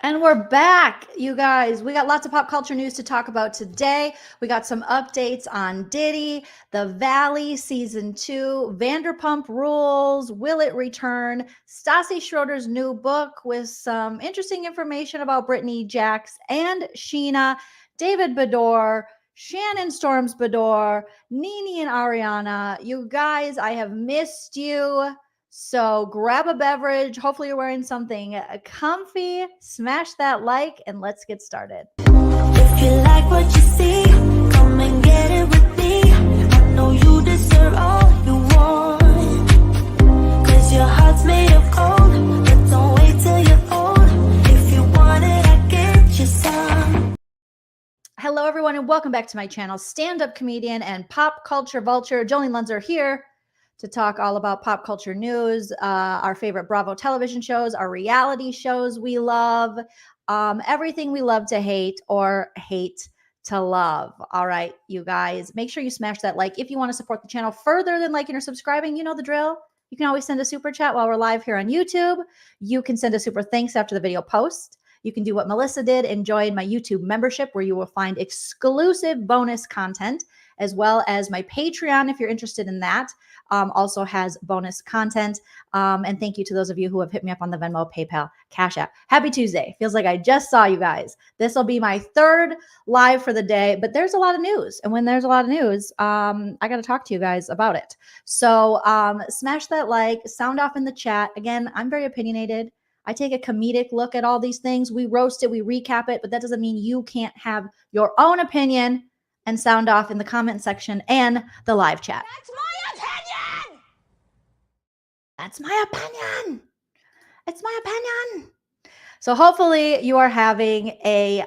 And we're back, you guys. We got lots of pop culture news to talk about today. We got some updates on Diddy, The Valley Season 2, Vanderpump Rules, Will It Return, Stassi Schroeder's new book with some interesting information about Brittany, Jax, and Sheena, David Bador, Shannon Storms Bador, Nene and Ariana. You guys, I have missed you. So grab a beverage. Hopefully you're wearing something comfy. Smash that like and let's get started. If you like what you see, come and get it with me. I know you deserve all you want. 'Cause your heart's made of gold, but don't wait till you're old. If you want it, I get you some. Hello everyone and welcome back to my channel. Stand-up comedian and pop culture vulture Joleen Lunzer here to talk all about pop culture news, our favorite Bravo television shows, our reality shows we love, everything we love to hate or hate to love. All right, you guys, make sure you smash that like. If you want to support the channel further than liking or subscribing, you know the drill. You can always send a super chat while we're live here on YouTube. You can send a super thanks after the video post. You can do what Melissa did and join my YouTube membership where you will find exclusive bonus content, as well as my Patreon if you're interested in that. Also has bonus content. And thank you to those of you who have hit me up on the Venmo, PayPal, Cash App. Happy Tuesday. Feels like I just saw you guys. This will be my third live for the day, but there's a lot of news. And when there's a lot of news, I got to talk to you guys about it. So smash that like, sound off in the chat. Again, I'm very opinionated. I take a comedic look at all these things. We roast it, we recap it, but that doesn't mean you can't have your own opinion and sound off in the comment section and the live chat. That's my opinion! That's my opinion. It's my opinion. So hopefully you are having a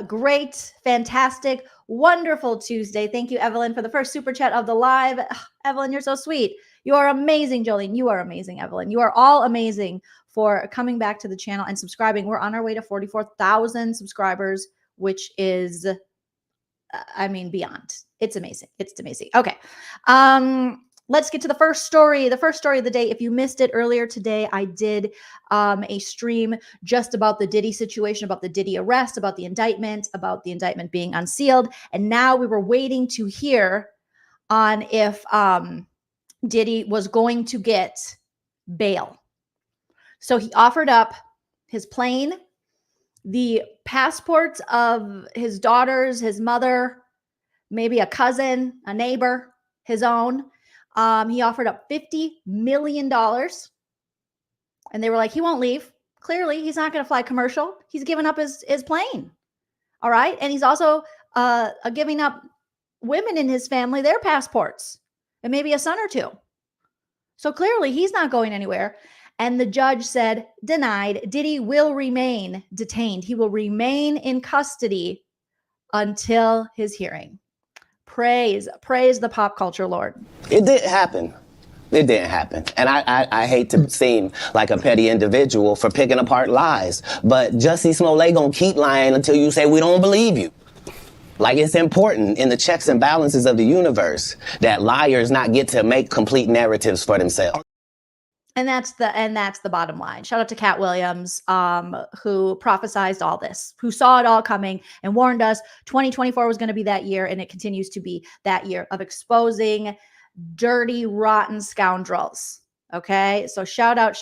great, fantastic, wonderful Tuesday. Thank you, Evelyn, for the first super chat of the live. Ugh, Evelyn, you're so sweet. You are amazing, Joleen. You are amazing, Evelyn. You are all amazing for coming back to the channel and subscribing. We're on our way to 44,000 subscribers, which is, I mean, beyond. It's amazing. It's amazing. Okay. Let's get to the first story. The first story of the day. If you missed it earlier today, I did a stream just about the Diddy situation, about the Diddy arrest, about the indictment being unsealed. And now we were waiting to hear on if Diddy was going to get bail. So he offered up his plane, the passports of his daughters, his mother, maybe a cousin, a neighbor, his own. He offered up $50 million. And they were like, he won't leave. Clearly, he's not going to fly commercial. He's giving up his plane. All right. And he's also giving up women in his family, their passports, and maybe a son or two. So clearly, he's not going anywhere. And the judge said, denied. Diddy will remain detained. He will remain in custody until his hearing. Praise the pop culture Lord. It didn't happen. It didn't happen. And I hate to seem like a petty individual for picking apart lies, but Jussie Smollett gonna keep lying until you say we don't believe you. Like, it's important in the checks and balances of the universe that liars not get to make complete narratives for themselves. And that's the bottom line. Shout out to Cat Williams, who prophesized all this, who saw it all coming and warned us 2024 was going to be that year, and it continues to be that year of exposing dirty, rotten scoundrels. Okay, so shout out.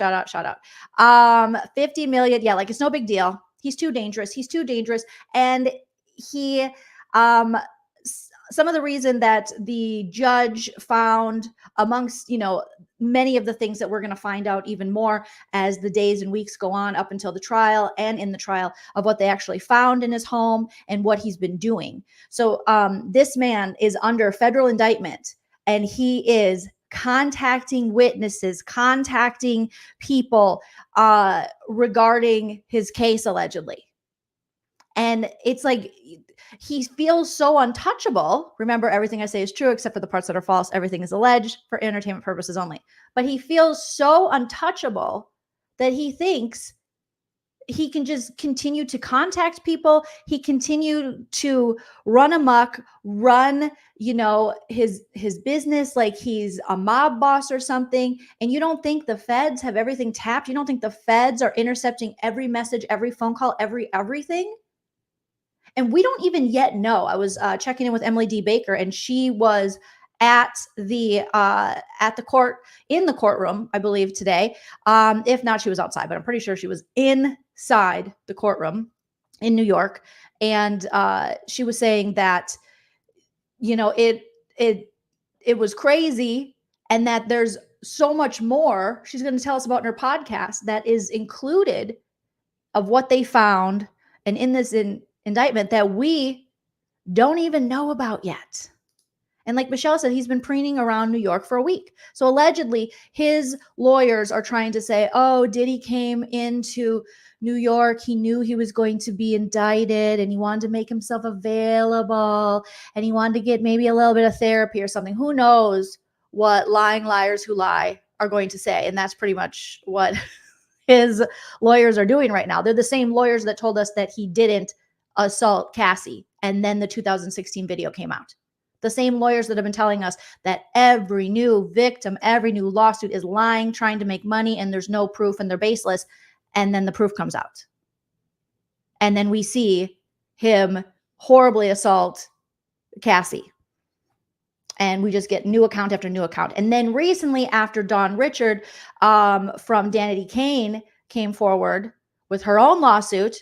50 million, yeah, like it's no big deal. He's too dangerous. And he, some of the reason that the judge found amongst, many of the things that we're going to find out even more as the days and weeks go on up until the trial and in the trial of what they actually found in his home and what he's been doing. So this man is under federal indictment and he is contacting witnesses, contacting people regarding his case allegedly. And it's like, he feels so untouchable. Remember, everything I say is true except for the parts that are false. Everything is alleged for entertainment purposes only. But he feels so untouchable that he thinks he can just continue to contact people. He continued to run amok, run, his business like he's a mob boss or something. And you don't think the feds have everything tapped? You don't think the feds are intercepting every message, every phone call, everything? And we don't even yet know. I was checking in with Emily D. Baker, and she was at the in the courtroom, I believe, today. If not, she was outside, but I'm pretty sure she was inside the courtroom in New York. And she was saying that, it was crazy, and that there's so much more she's going to tell us about in her podcast that is included of what they found and in this indictment that we don't even know about yet. And like Michelle said, he's been preening around New York for a week. So allegedly, his lawyers are trying to say, oh, Diddy came into New York. He knew he was going to be indicted, and he wanted to make himself available, and he wanted to get maybe a little bit of therapy or something. Who knows what lying liars who lie are going to say. And that's pretty much what his lawyers are doing right now. They're the same lawyers that told us that he didn't assault Cassie, and then the 2016 video came out. The same lawyers that have been telling us that every new victim, every new lawsuit is lying, trying to make money, and there's no proof and they're baseless. And then the proof comes out. And then we see him horribly assault Cassie. And we just get new account after new account. And then recently, after Dawn Richard from Danity Kane came forward with her own lawsuit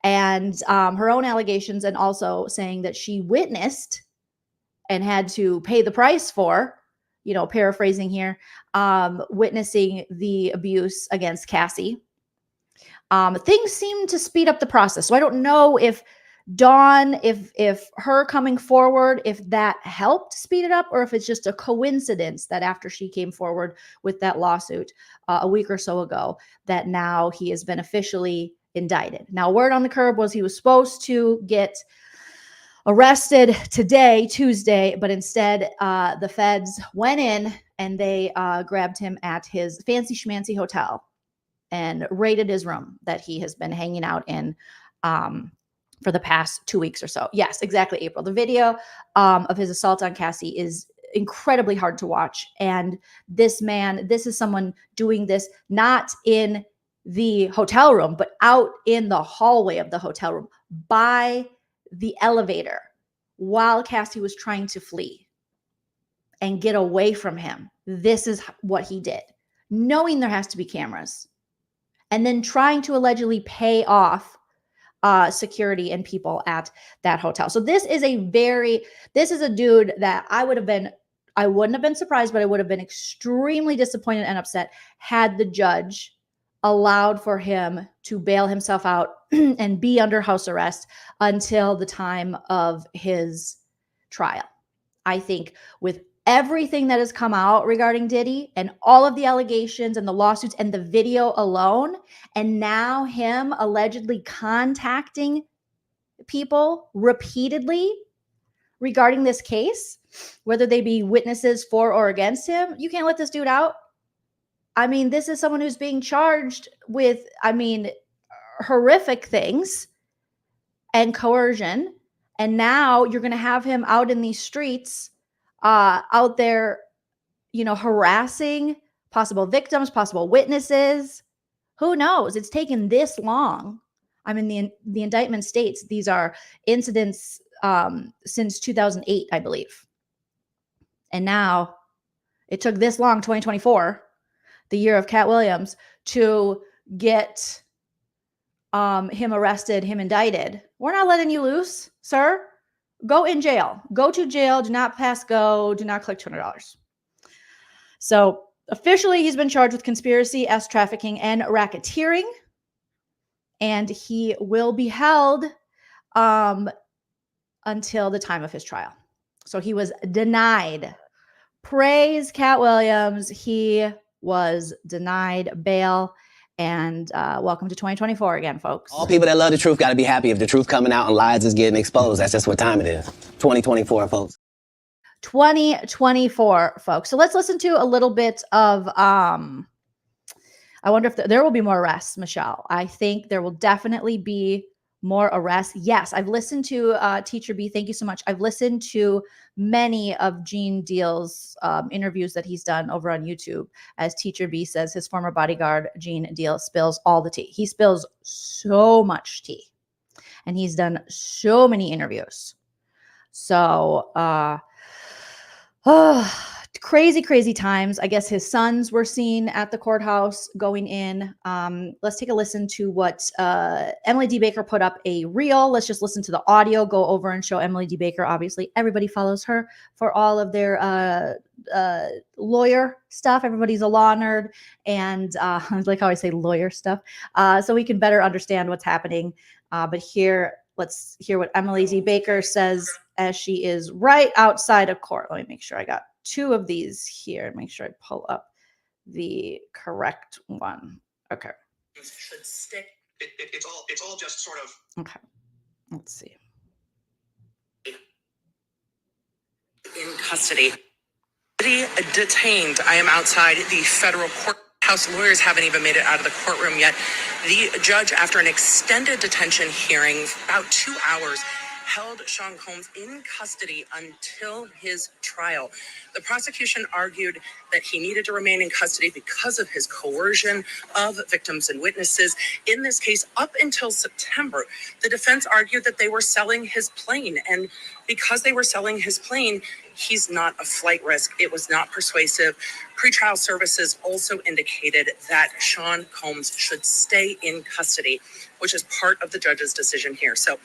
and her own allegations, and also saying that she witnessed and had to pay the price for, paraphrasing here, witnessing the abuse against Cassie. Things seem to speed up the process. So I don't know if Dawn, if her coming forward, if that helped speed it up, or if it's just a coincidence that after she came forward with that lawsuit a week or so ago, that now he has been officially indicted. Now, word on the curb was he was supposed to get arrested today, Tuesday, but instead the feds went in and they grabbed him at his fancy schmancy hotel and raided his room that he has been hanging out in for the past 2 weeks or so. Yes, exactly, April. The video of his assault on Cassie is incredibly hard to watch. And this is someone doing this not in the hotel room, but out in the hallway of the hotel room by the elevator while Cassie was trying to flee and get away from him. This is what he did, knowing there has to be cameras, and then trying to allegedly pay off security and people at that hotel. So this is a dude that I wouldn't have been surprised, but I would have been extremely disappointed and upset had the judge allowed for him to bail himself out and be under house arrest until the time of his trial. I think with everything that has come out regarding Diddy and all of the allegations and the lawsuits and the video alone, and now him allegedly contacting people repeatedly regarding this case, whether they be witnesses for or against him, you can't let this dude out. I mean, this is someone who's being charged with, horrific things and coercion. And now you're going to have him out in these streets, out there, harassing possible victims, possible witnesses. Who knows? It's taken this long. I mean, the indictment states these are incidents since 2008, I believe. And now it took this long, 2024, the year of Cat Williams, to get him arrested, him indicted. We're not letting you loose, sir. Go in jail. Go to jail. Do not pass go. Do not collect $200. So officially, he's been charged with conspiracy, trafficking, and racketeering. And he will be held until the time of his trial. So he was denied. Praise Cat Williams. He was denied bail. And welcome to 2024 again, folks. All people that love the truth got to be happy if the truth coming out and lies is getting exposed. That's just what time it is. 2024, folks. 2024, folks. So let's listen to a little bit of I wonder if there will be more arrests, Michelle. I think there will definitely be more arrests. Yes, I've listened to Teacher B. Thank you so much. I've listened to many of Gene Deal's interviews that he's done over on YouTube. As Teacher B says, his former bodyguard, Gene Deal, spills all the tea. He spills so much tea. And he's done so many interviews. So, crazy, crazy times. I guess his sons were seen at the courthouse going in. Let's take a listen to what Emily D. Baker put up a reel. Let's just listen to the audio, go over and show Emily D. Baker. Obviously, everybody follows her for all of their lawyer stuff. Everybody's a law nerd. And I like how I say lawyer stuff. So we can better understand what's happening. But here, let's hear what Emily D. Baker says as she is right outside of court. Let me make sure I got two of these here. Make sure I pull up the correct one. Okay. Should stick. It's all just sort of. Okay. Let's see. In custody. Detained. I am outside the federal courthouse. Lawyers haven't even made it out of the courtroom yet. The judge, after an extended detention hearing, about 2 hours, held Sean Combs in custody until his trial. The prosecution argued that he needed to remain in custody because of his coercion of victims and witnesses. In this case, up until September, the defense argued that they were selling his plane. And because they were selling his plane, he's not a flight risk. It was not persuasive. Pretrial services also indicated that Sean Combs should stay in custody, which is part of the judge's decision here. So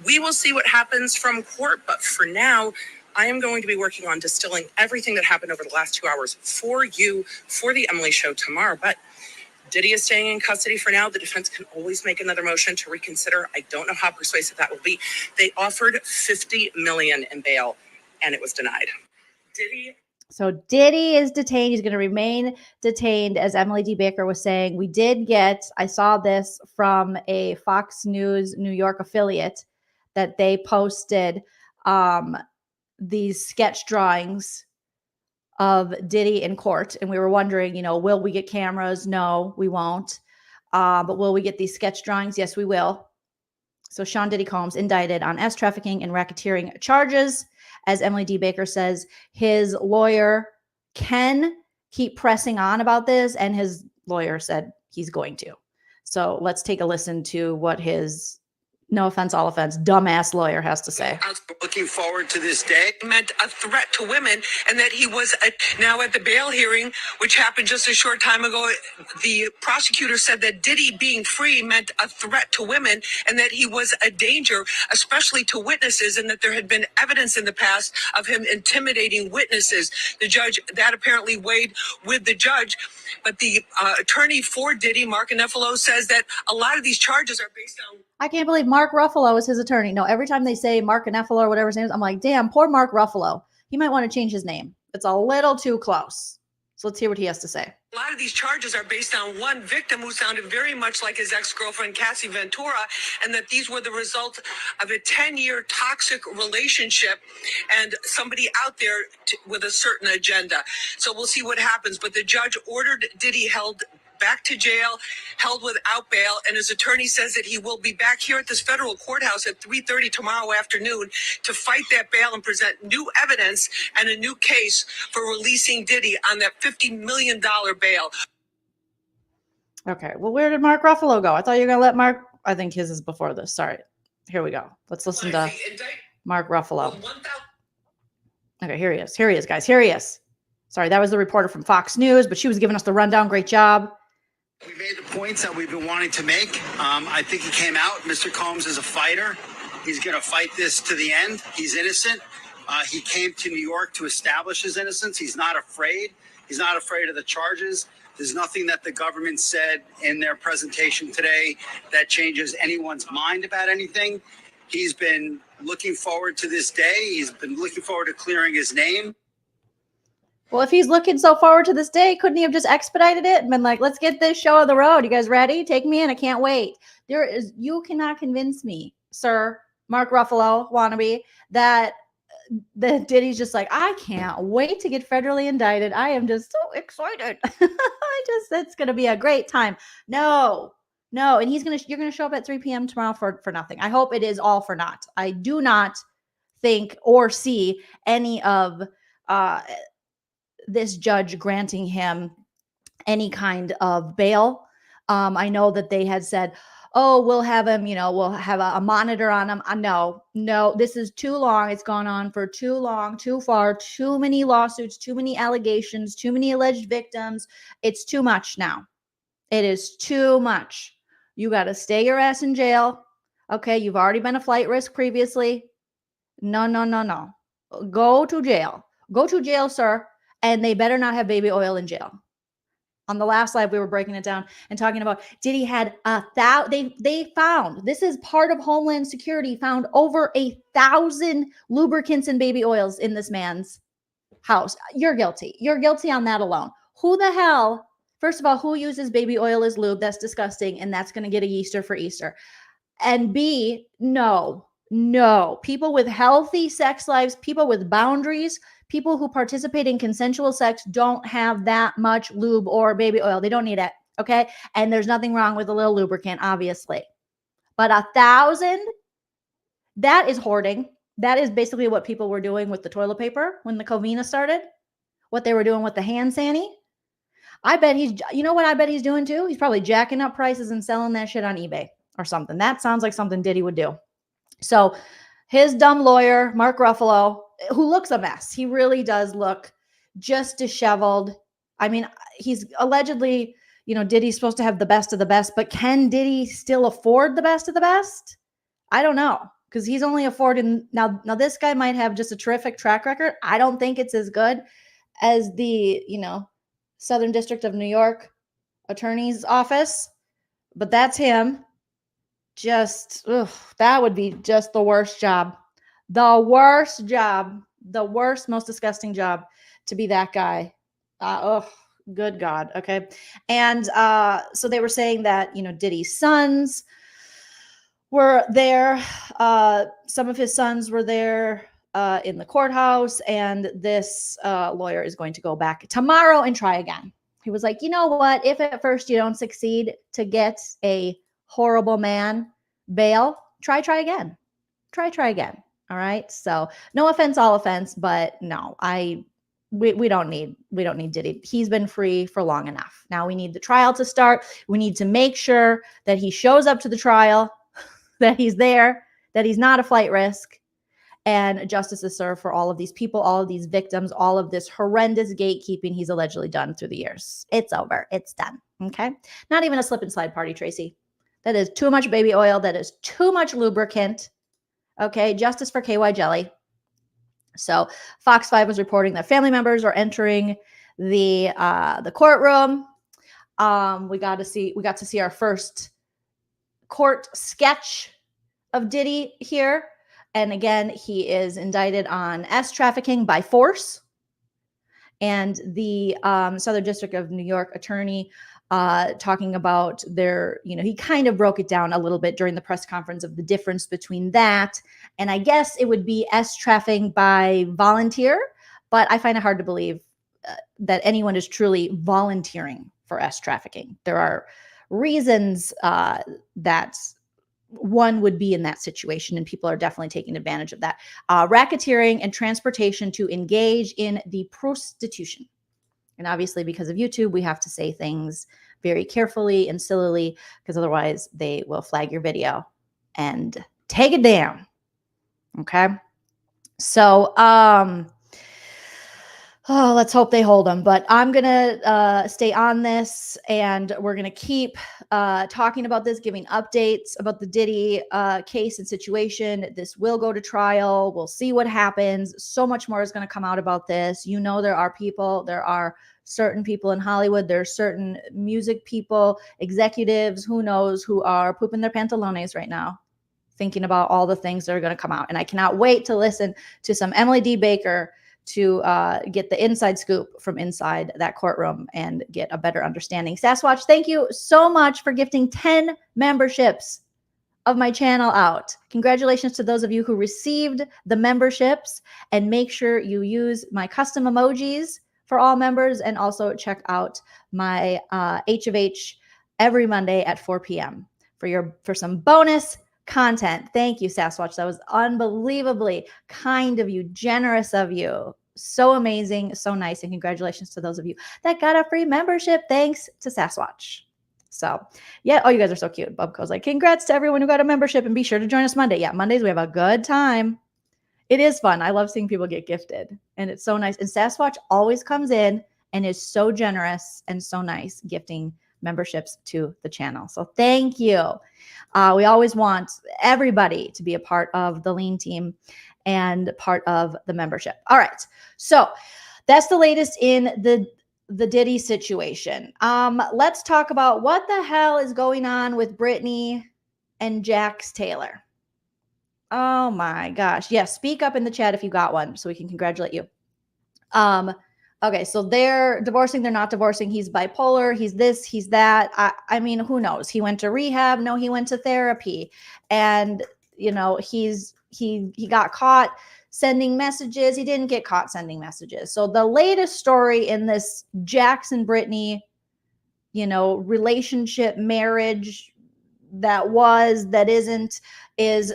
we will see what happens from court, but for now, I am going to be working on distilling everything that happened over the last 2 hours for you, for the Emily Show tomorrow. But Diddy is staying in custody for now. The defense can always make another motion to reconsider. I don't know how persuasive that will be. They offered $50 million in bail, and it was denied. So Diddy is detained. He's going to remain detained, as Emily D. Baker was saying. We did get, I saw this from a Fox News New York affiliate, that they posted these sketch drawings of Diddy in court. And we were wondering, will we get cameras? No, we won't. But will we get these sketch drawings? Yes, we will. So Sean Diddy Combs indicted on trafficking and racketeering charges. As Emily D. Baker says, his lawyer can keep pressing on about this, and his lawyer said he's going to. So let's take a listen to what his, no offense, all offense, dumbass lawyer has to say. I was looking forward to this day. It meant a threat to women, and that he was now at the bail hearing, which happened just a short time ago. The prosecutor said that Diddy being free meant a threat to women, and that he was a danger, especially to witnesses, and that there had been evidence in the past of him intimidating witnesses. The judge, that apparently weighed with the judge. But the attorney for Diddy, Mark Ruffalo, says that a lot of these charges are based on. I can't believe Mark Ruffalo is his attorney. No, every time they say Mark Ruffalo or whatever his name is, I'm like, damn, poor Mark Ruffalo. He might want to change his name. It's a little too close. So let's hear what he has to say. A lot of these charges are based on one victim who sounded very much like his ex-girlfriend, Cassie Ventura, and that these were the result of a 10-year toxic relationship and somebody out there with a certain agenda. So we'll see what happens. But the judge ordered Diddy held back to jail, held without bail, and his attorney says that he will be back here at this federal courthouse at 3:30 tomorrow afternoon to fight that bail and present new evidence and a new case for releasing Diddy on that $50 million bail. Okay, well, where did Mark Ruffalo go? I thought you were going to let Mark, I think his is before this. Sorry. Here we go. Let's listen to Mark Ruffalo. Okay, here he is. Here he is, guys. Here he is. Sorry, that was the reporter from Fox News, but she was giving us the rundown. Great job. We made the points that we've been wanting to make. I think he came out. Mr. Combs is a fighter. He's going to fight this to the end. He's innocent. He came to New York to establish his innocence. He's not afraid. He's not afraid of the charges. There's nothing that the government said in their presentation today that changes anyone's mind about anything. He's been looking forward to this day. He's been looking forward to clearing his name. Well, if he's looking so forward to this day, couldn't he have just expedited it and been like, let's get this show on the road? You guys ready? Take me in. I can't wait. You cannot convince me, sir, Mark Ruffalo, wannabe, that the Diddy's just like, I can't wait to get federally indicted. I am just so excited. It's going to be a great time. No. And you're going to show up at 3 p.m. tomorrow for nothing. I hope it is all for naught. I do not think or see any of this judge granting him any kind of bail. I know that they had said, oh, we'll have him, we'll have a monitor on him. No, this is too long. It's gone on for too long, too far, too many lawsuits, too many allegations, too many alleged victims. It's too much now. It is too much. You got to stay your ass in jail. Okay, you've already been a flight risk previously. No. Go to jail. Go to jail, sir. And they better not have baby oil in jail. On the last live, we were breaking it down and talking about Diddy had they found, this is part of Homeland Security, found over 1,000 lubricants and baby oils in this man's house. You're guilty. You're guilty on that alone. Who the hell, first of all, who uses baby oil as lube? That's disgusting. And that's going to get a yeaster for Easter. And B, no. People with healthy sex lives, people with boundaries, people who participate in consensual sex don't have that much lube or baby oil. They don't need it. Okay. And there's nothing wrong with a little lubricant, obviously. But 1,000, that is hoarding. That is basically what people were doing with the toilet paper when the Covina started, what they were doing with the hand sani. I bet what I bet he's doing too? He's probably jacking up prices and selling that shit on eBay or something. That sounds like something Diddy would do. So his dumb lawyer, Mark Ruffalo, who looks a mess. He really does look just disheveled. I mean, he's allegedly, Diddy's supposed to have the best of the best, but can Diddy still afford the best of the best? I don't know, because he's only affording now this guy might have just a terrific track record. I don't think it's as good as the, Southern District of New York Attorney's Office, but that's him. That would be just the worst job. The worst job. The worst, most disgusting job to be that guy. Good God. Okay. And so they were saying that, Diddy's sons were there. Some of his sons were there in the courthouse. And this lawyer is going to go back tomorrow and try again. He was like, you know what? If at first you don't succeed to get a horrible man bail, try again. Try again. All right. So no offense, all offense, but no, we don't need Diddy. He's been free for long enough. Now we need the trial to start. We need to make sure that he shows up to the trial, that he's there, that he's not a flight risk, and justice is served for all of these people, all of these victims, all of this horrendous gatekeeping he's allegedly done through the years. It's over. It's done. Okay. Not even a slip and slide party, Tracy. That is too much baby oil. That is too much lubricant. Okay. Justice for KY Jelly. So Fox 5 was reporting that family members are entering the courtroom. We got to see our first court sketch of Diddy here. And again, he is indicted on trafficking by force. And the Southern District of New York attorney talking about he kind of broke it down a little bit during the press conference of the difference between that. And I guess it would be trafficking by volunteer, but I find it hard to believe that anyone is truly volunteering for trafficking. There are reasons that one would be in that situation, and people are definitely taking advantage of that. Racketeering and transportation to engage in the prostitution. And obviously, because of YouTube, we have to say things very carefully and sillily, because otherwise they will flag your video and take it down. Okay. So, let's hope they hold him. But I'm going to stay on this, and we're going to keep talking about this, giving updates about the Diddy case and situation. This will go to trial. We'll see what happens. So much more is going to come out about this. There are certain people in Hollywood, there are certain music people, executives, who knows, who are pooping their pantalones right now, thinking about all the things that are going to come out. And I cannot wait to listen to some Emily D. Baker to get the inside scoop from inside that courtroom and get a better understanding. Sasquatch, thank you so much for gifting 10 memberships of my channel out. Congratulations to those of you who received the memberships, and make sure you use my custom emojis for all members, and also check out my H of H every Monday at 4 p.m. for some bonus content. Thank you, Sasquatch. That was unbelievably kind of you, generous of you. So amazing, so nice, and congratulations to those of you that got a free membership thanks to Sasquatch. So, yeah. Oh, you guys are so cute. Bubco's like, congrats to everyone who got a membership, and be sure to join us Monday. Yeah, Mondays we have a good time. It is fun. I love seeing people get gifted, and it's so nice. And Sasquatch always comes in and is so generous and so nice gifting memberships to the channel. So thank you. We always want everybody to be a part of the Lean team and part of the membership. All right. So that's the latest in the Diddy situation. Let's talk about what the hell is going on with Brittany and Jax Taylor. Oh my gosh. Yeah, speak up in the chat if you got one so we can congratulate you. Okay, so they're divorcing, they're not divorcing. He's bipolar, he's this, he's that. I mean, who knows? He went to rehab. No, he went to therapy. And, you know, he got caught sending messages. He didn't get caught sending messages. So the latest story in this Jax and Brittany, you know, relationship, marriage that isn't, is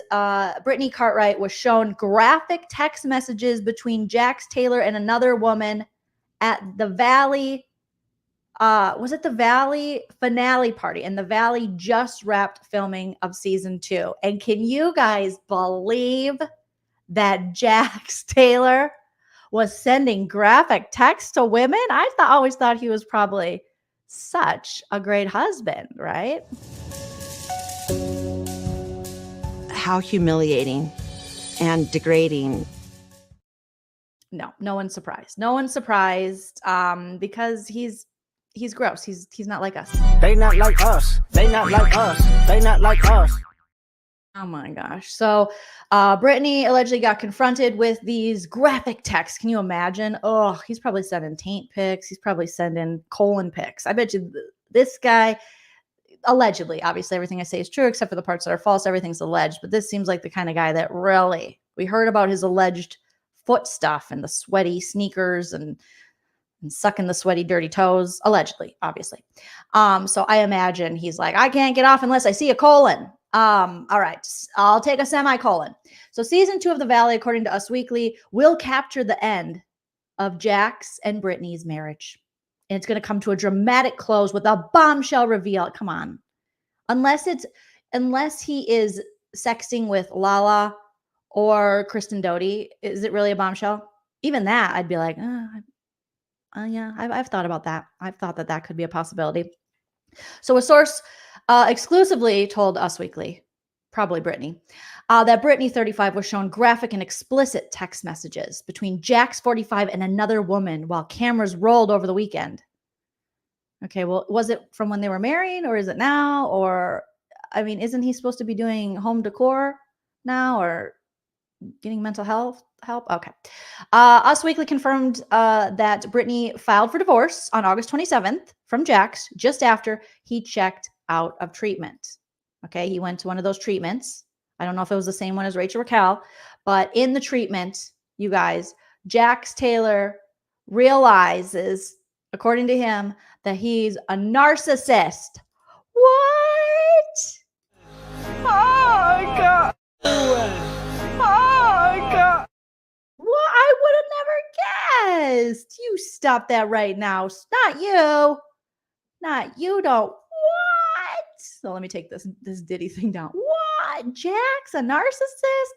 Brittany Cartwright was shown graphic text messages between Jax Taylor and another woman at the Valley, was it the Valley finale party? And the Valley just wrapped filming of season 2. And can you guys believe that Jax Taylor was sending graphic text to women? I always thought he was probably such a great husband, right? How humiliating and degrading. No one's surprised. No one's surprised because he's gross. He's not like us. They not like us. They not like us. They not like us. Oh my gosh. So Brittany allegedly got confronted with these graphic texts. Can you imagine? Oh, he's probably sending taint pics. He's probably sending colon pics. I bet you this guy, allegedly, obviously everything I say is true except for the parts that are false. Everything's alleged. But this seems like the kind of guy that really, we heard about his alleged foot stuff and the sweaty sneakers and sucking the sweaty, dirty toes, allegedly, obviously. So I imagine he's like, I can't get off unless I see a colon. All right, I'll take a semicolon. So season 2 of The Valley, according to Us Weekly, will capture the end of Jax and Brittany's marriage. And it's going to come to a dramatic close with a bombshell reveal. Come on. Unless he is sexting with Lala or Kristen Doty, is it really a bombshell? Even that, I'd be like, yeah, I've thought about that. I've thought that could be a possibility. So a source exclusively told Us Weekly, probably Brittany, that Brittany, 35, was shown graphic and explicit text messages between Jax, 45, and another woman while cameras rolled over the weekend. Okay, well, was it from when they were married, or is it now? Or, I mean, isn't he supposed to be doing home decor now, or getting mental health help? Okay. Us Weekly confirmed that Brittany filed for divorce on August 27th from Jax just after he checked out of treatment. Okay, he went to one of those treatments. I don't know if it was the same one as Rachel Raquel, but in the treatment, you guys, Jax Taylor realizes, according to him, that he's a narcissist. What? Oh, God. Oh, God. What? I would have never guessed. You stop that right now. Not you. Not you. Don't. What? So let me take this Diddy thing down. What? Jax, a narcissist?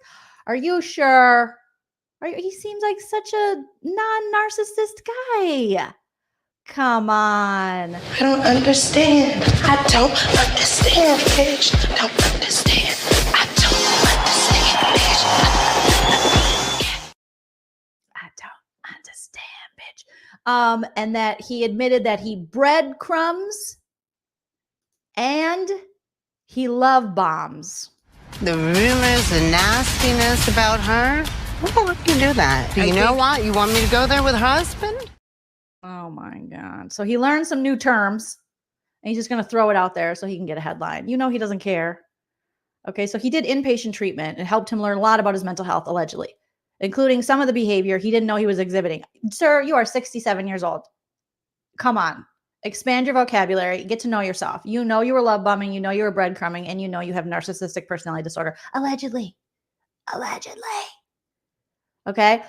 Are you sure? He seems like such a non-narcissist guy. Come on. I don't understand. I don't understand, bitch. Don't understand. I don't understand, bitch. I don't understand, bitch. And that he admitted that he breadcrumbs and he love bombs. The rumors and nastiness about her? Who would you do that? Do you know what? You want me to go there with her husband? Oh my God. So he learned some new terms and he's just going to throw it out there so he can get a headline. You know, he doesn't care. Okay, so he did inpatient treatment and helped him learn a lot about his mental health, allegedly, including some of the behavior he didn't know he was exhibiting. Sir, you are 67 years old. Come on. Expand your vocabulary. Get to know yourself. You know you were love bombing. You know you were breadcrumbing. And you know you have narcissistic personality disorder. Allegedly. Allegedly. Okay.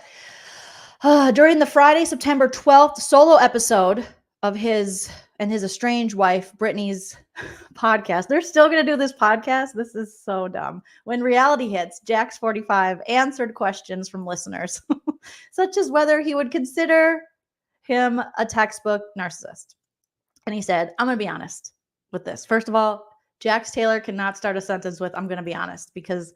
During the Friday, September 12th solo episode of his and his estranged wife, Brittany's podcast. They're still going to do this podcast. This is so dumb. When reality hits, Jax 45 answered questions from listeners, such as whether he would consider him a textbook narcissist. And he said, I'm going to be honest with this. First of all, Jax Taylor cannot start a sentence with, I'm going to be honest, because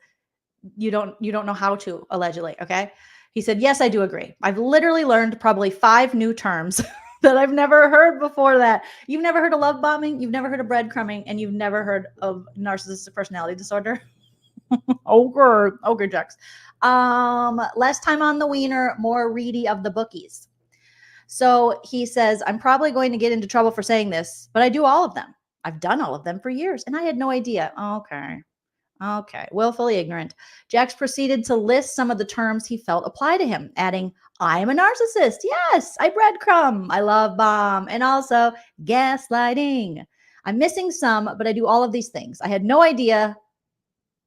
you don't know how to, allegedly. Okay. He said, yes, I do agree. I've literally learned probably 5 new terms that I've never heard before that. You've never heard of love bombing, you've never heard of breadcrumbing, and you've never heard of narcissistic personality disorder. Ogre Jax. Less time on the wiener, more reedy of the bookies. So he says, I'm probably going to get into trouble for saying this, but I do all of them. I've done all of them for years, and I had no idea. Okay. Willfully ignorant. Jax proceeded to list some of the terms he felt apply to him, adding, I am a narcissist. Yes, I breadcrumb. I love bomb. And also gaslighting. I'm missing some, but I do all of these things. I had no idea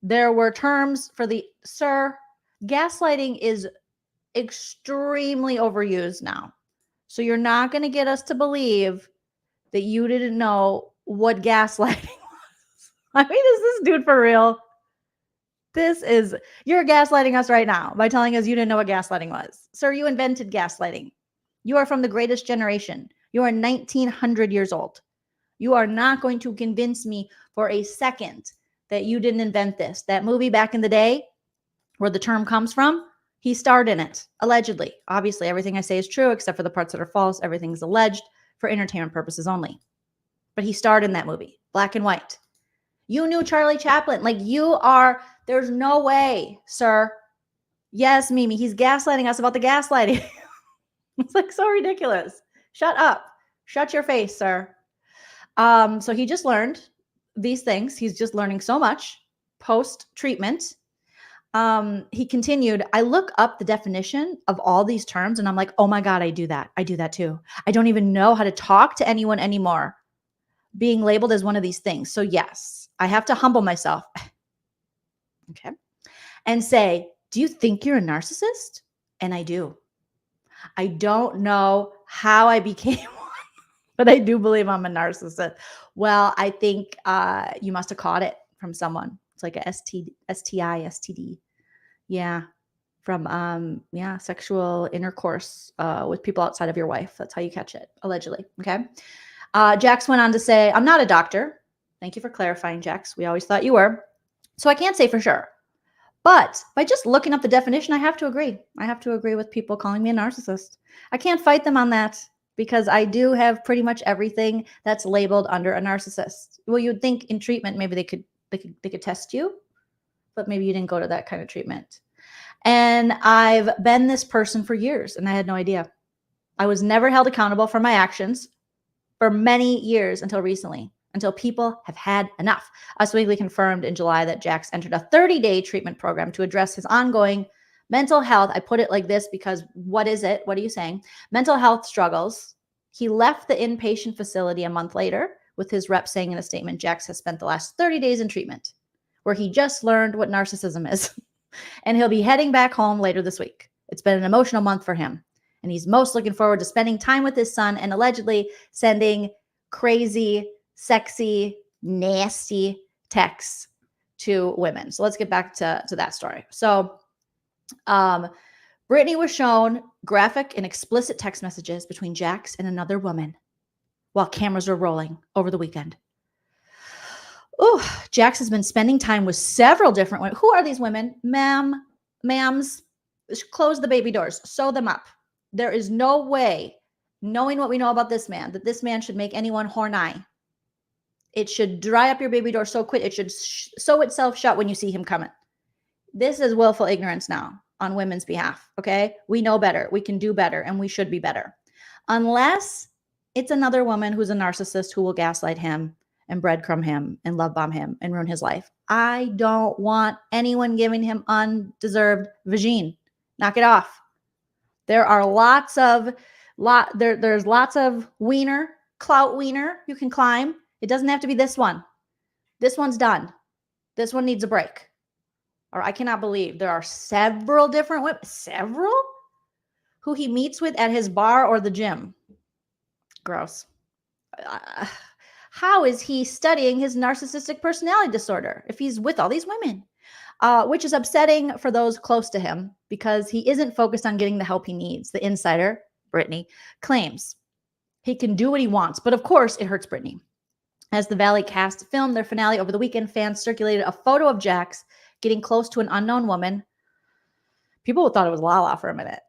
there were terms for the sir. Gaslighting is extremely overused now. So you're not going to get us to believe that you didn't know what gaslighting was. I mean, is this dude for real? You're gaslighting us right now by telling us you didn't know what gaslighting was. Sir, you invented gaslighting. You are from the greatest generation. You are 1900 years old. You are not going to convince me for a second that you didn't invent this. That movie back in the day where the term comes from, he starred in it, allegedly. Obviously, everything I say is true except for the parts that are false. Everything's alleged for entertainment purposes only. But he starred in that movie, black and white. You knew Charlie Chaplin. There's no way, sir. Yes, Mimi, he's gaslighting us about the gaslighting. It's like so ridiculous. Shut up. Shut your face, sir. So he just learned these things. He's just learning so much post-treatment. He continued, I look up the definition of all these terms and I'm like, oh my God, I do that. I do that too. I don't even know how to talk to anyone anymore being labeled as one of these things. So yes, I have to humble myself. Okay. And say, do you think you're a narcissist? And I do. I don't know how I became one, but I do believe I'm a narcissist. Well, I think you must have caught it from someone. It's like a STI, STD. Yeah. From, sexual intercourse with people outside of your wife. That's how you catch it, allegedly. Okay. Jax went on to say, I'm not a doctor. Thank you for clarifying, Jax. We always thought you were. So I can't say for sure. But by just looking up the definition, I have to agree. I have to agree with people calling me a narcissist. I can't fight them on that because I do have pretty much everything that's labeled under a narcissist. Well, you'd think in treatment, maybe they could test you, but maybe you didn't go to that kind of treatment. And I've been this person for years and I had no idea. I was never held accountable for my actions for many years until recently. Until people have had enough. Us Weekly confirmed in July that Jax entered a 30-day treatment program to address his ongoing mental health. I put it like this because what is it? What are you saying? Mental health struggles. He left the inpatient facility a month later with his rep saying in a statement, Jax has spent the last 30 days in treatment where he just learned what narcissism is. And he'll be heading back home later this week. It's been an emotional month for him. And he's most looking forward to spending time with his son and allegedly sending crazy, sexy, nasty texts to women. So let's get back to that story. So Brittany was shown graphic and explicit text messages between Jax and another woman while cameras were rolling over the weekend. Oh, Jax has been spending time with several different women. Who are these women? Ma'ams, close the baby doors, sew them up. There is no way, knowing what we know about this man, that this man should make anyone horny. It should dry up your baby door so quick. It should sew itself shut when you see him coming. This is willful ignorance now on women's behalf, okay? We know better. We can do better, and we should be better. Unless it's another woman who's a narcissist who will gaslight him and breadcrumb him and love bomb him and ruin his life. I don't want anyone giving him undeserved vagine. Knock it off. There are there's lots of clout wiener you can climb. It doesn't have to be this one. This one's done. This one needs a break. Or I cannot believe there are several different women, who he meets with at his bar or the gym. Gross. How is he studying his narcissistic personality disorder if he's with all these women? Which is upsetting for those close to him because he isn't focused on getting the help he needs. The insider, Brittany, claims he can do what he wants, but of course it hurts Brittany. As the Valley cast filmed their finale over the weekend, fans circulated a photo of Jax getting close to an unknown woman. People thought it was Lala for a minute.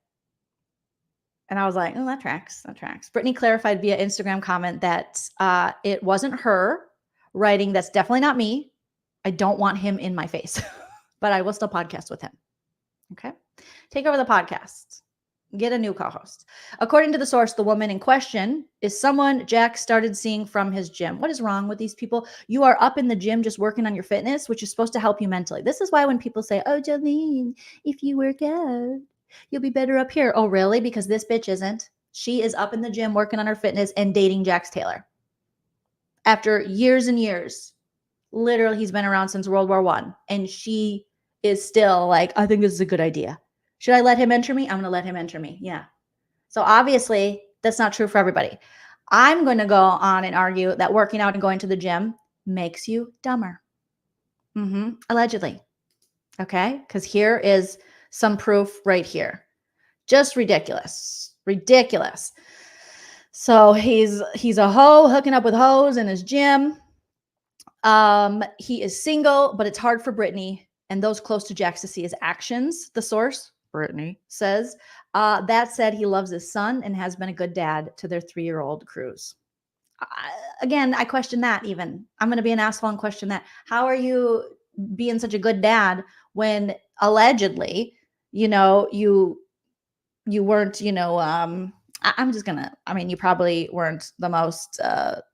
And I was like, oh, that tracks. Brittany clarified via Instagram comment that it wasn't her, writing, that's definitely not me. I don't want him in my face, but I will still podcast with him. Okay. Take over the podcast. Get a new co-host. According to the source, the woman in question is someone Jax started seeing from his gym. What is wrong with these people? You are up in the gym just working on your fitness, which is supposed to help you mentally. This is why when people say, oh, Joleen, if you work out, you'll be better up here. Oh, really? Because this bitch isn't. She is up in the gym working on her fitness and dating Jax Taylor. After years and years, literally he's been around since World War I, and she is still like, I think this is a good idea. Should I let him enter me? I'm going to let him enter me. Yeah. So obviously that's not true for everybody. I'm going to go on and argue that working out and going to the gym makes you dumber. Allegedly. Okay. Because here is some proof right here. Just ridiculous. Ridiculous. So he's a hoe hooking up with hoes in his gym. He is single, but it's hard for Brittany and those close to Jax to see his actions. The source, Brittany, says, that said, he loves his son and has been a good dad to their 3-year-old Cruz. Again, I question that even. I'm going to be an asshole and question that. How are you being such a good dad when allegedly, you weren't, I'm just going to, you probably weren't the most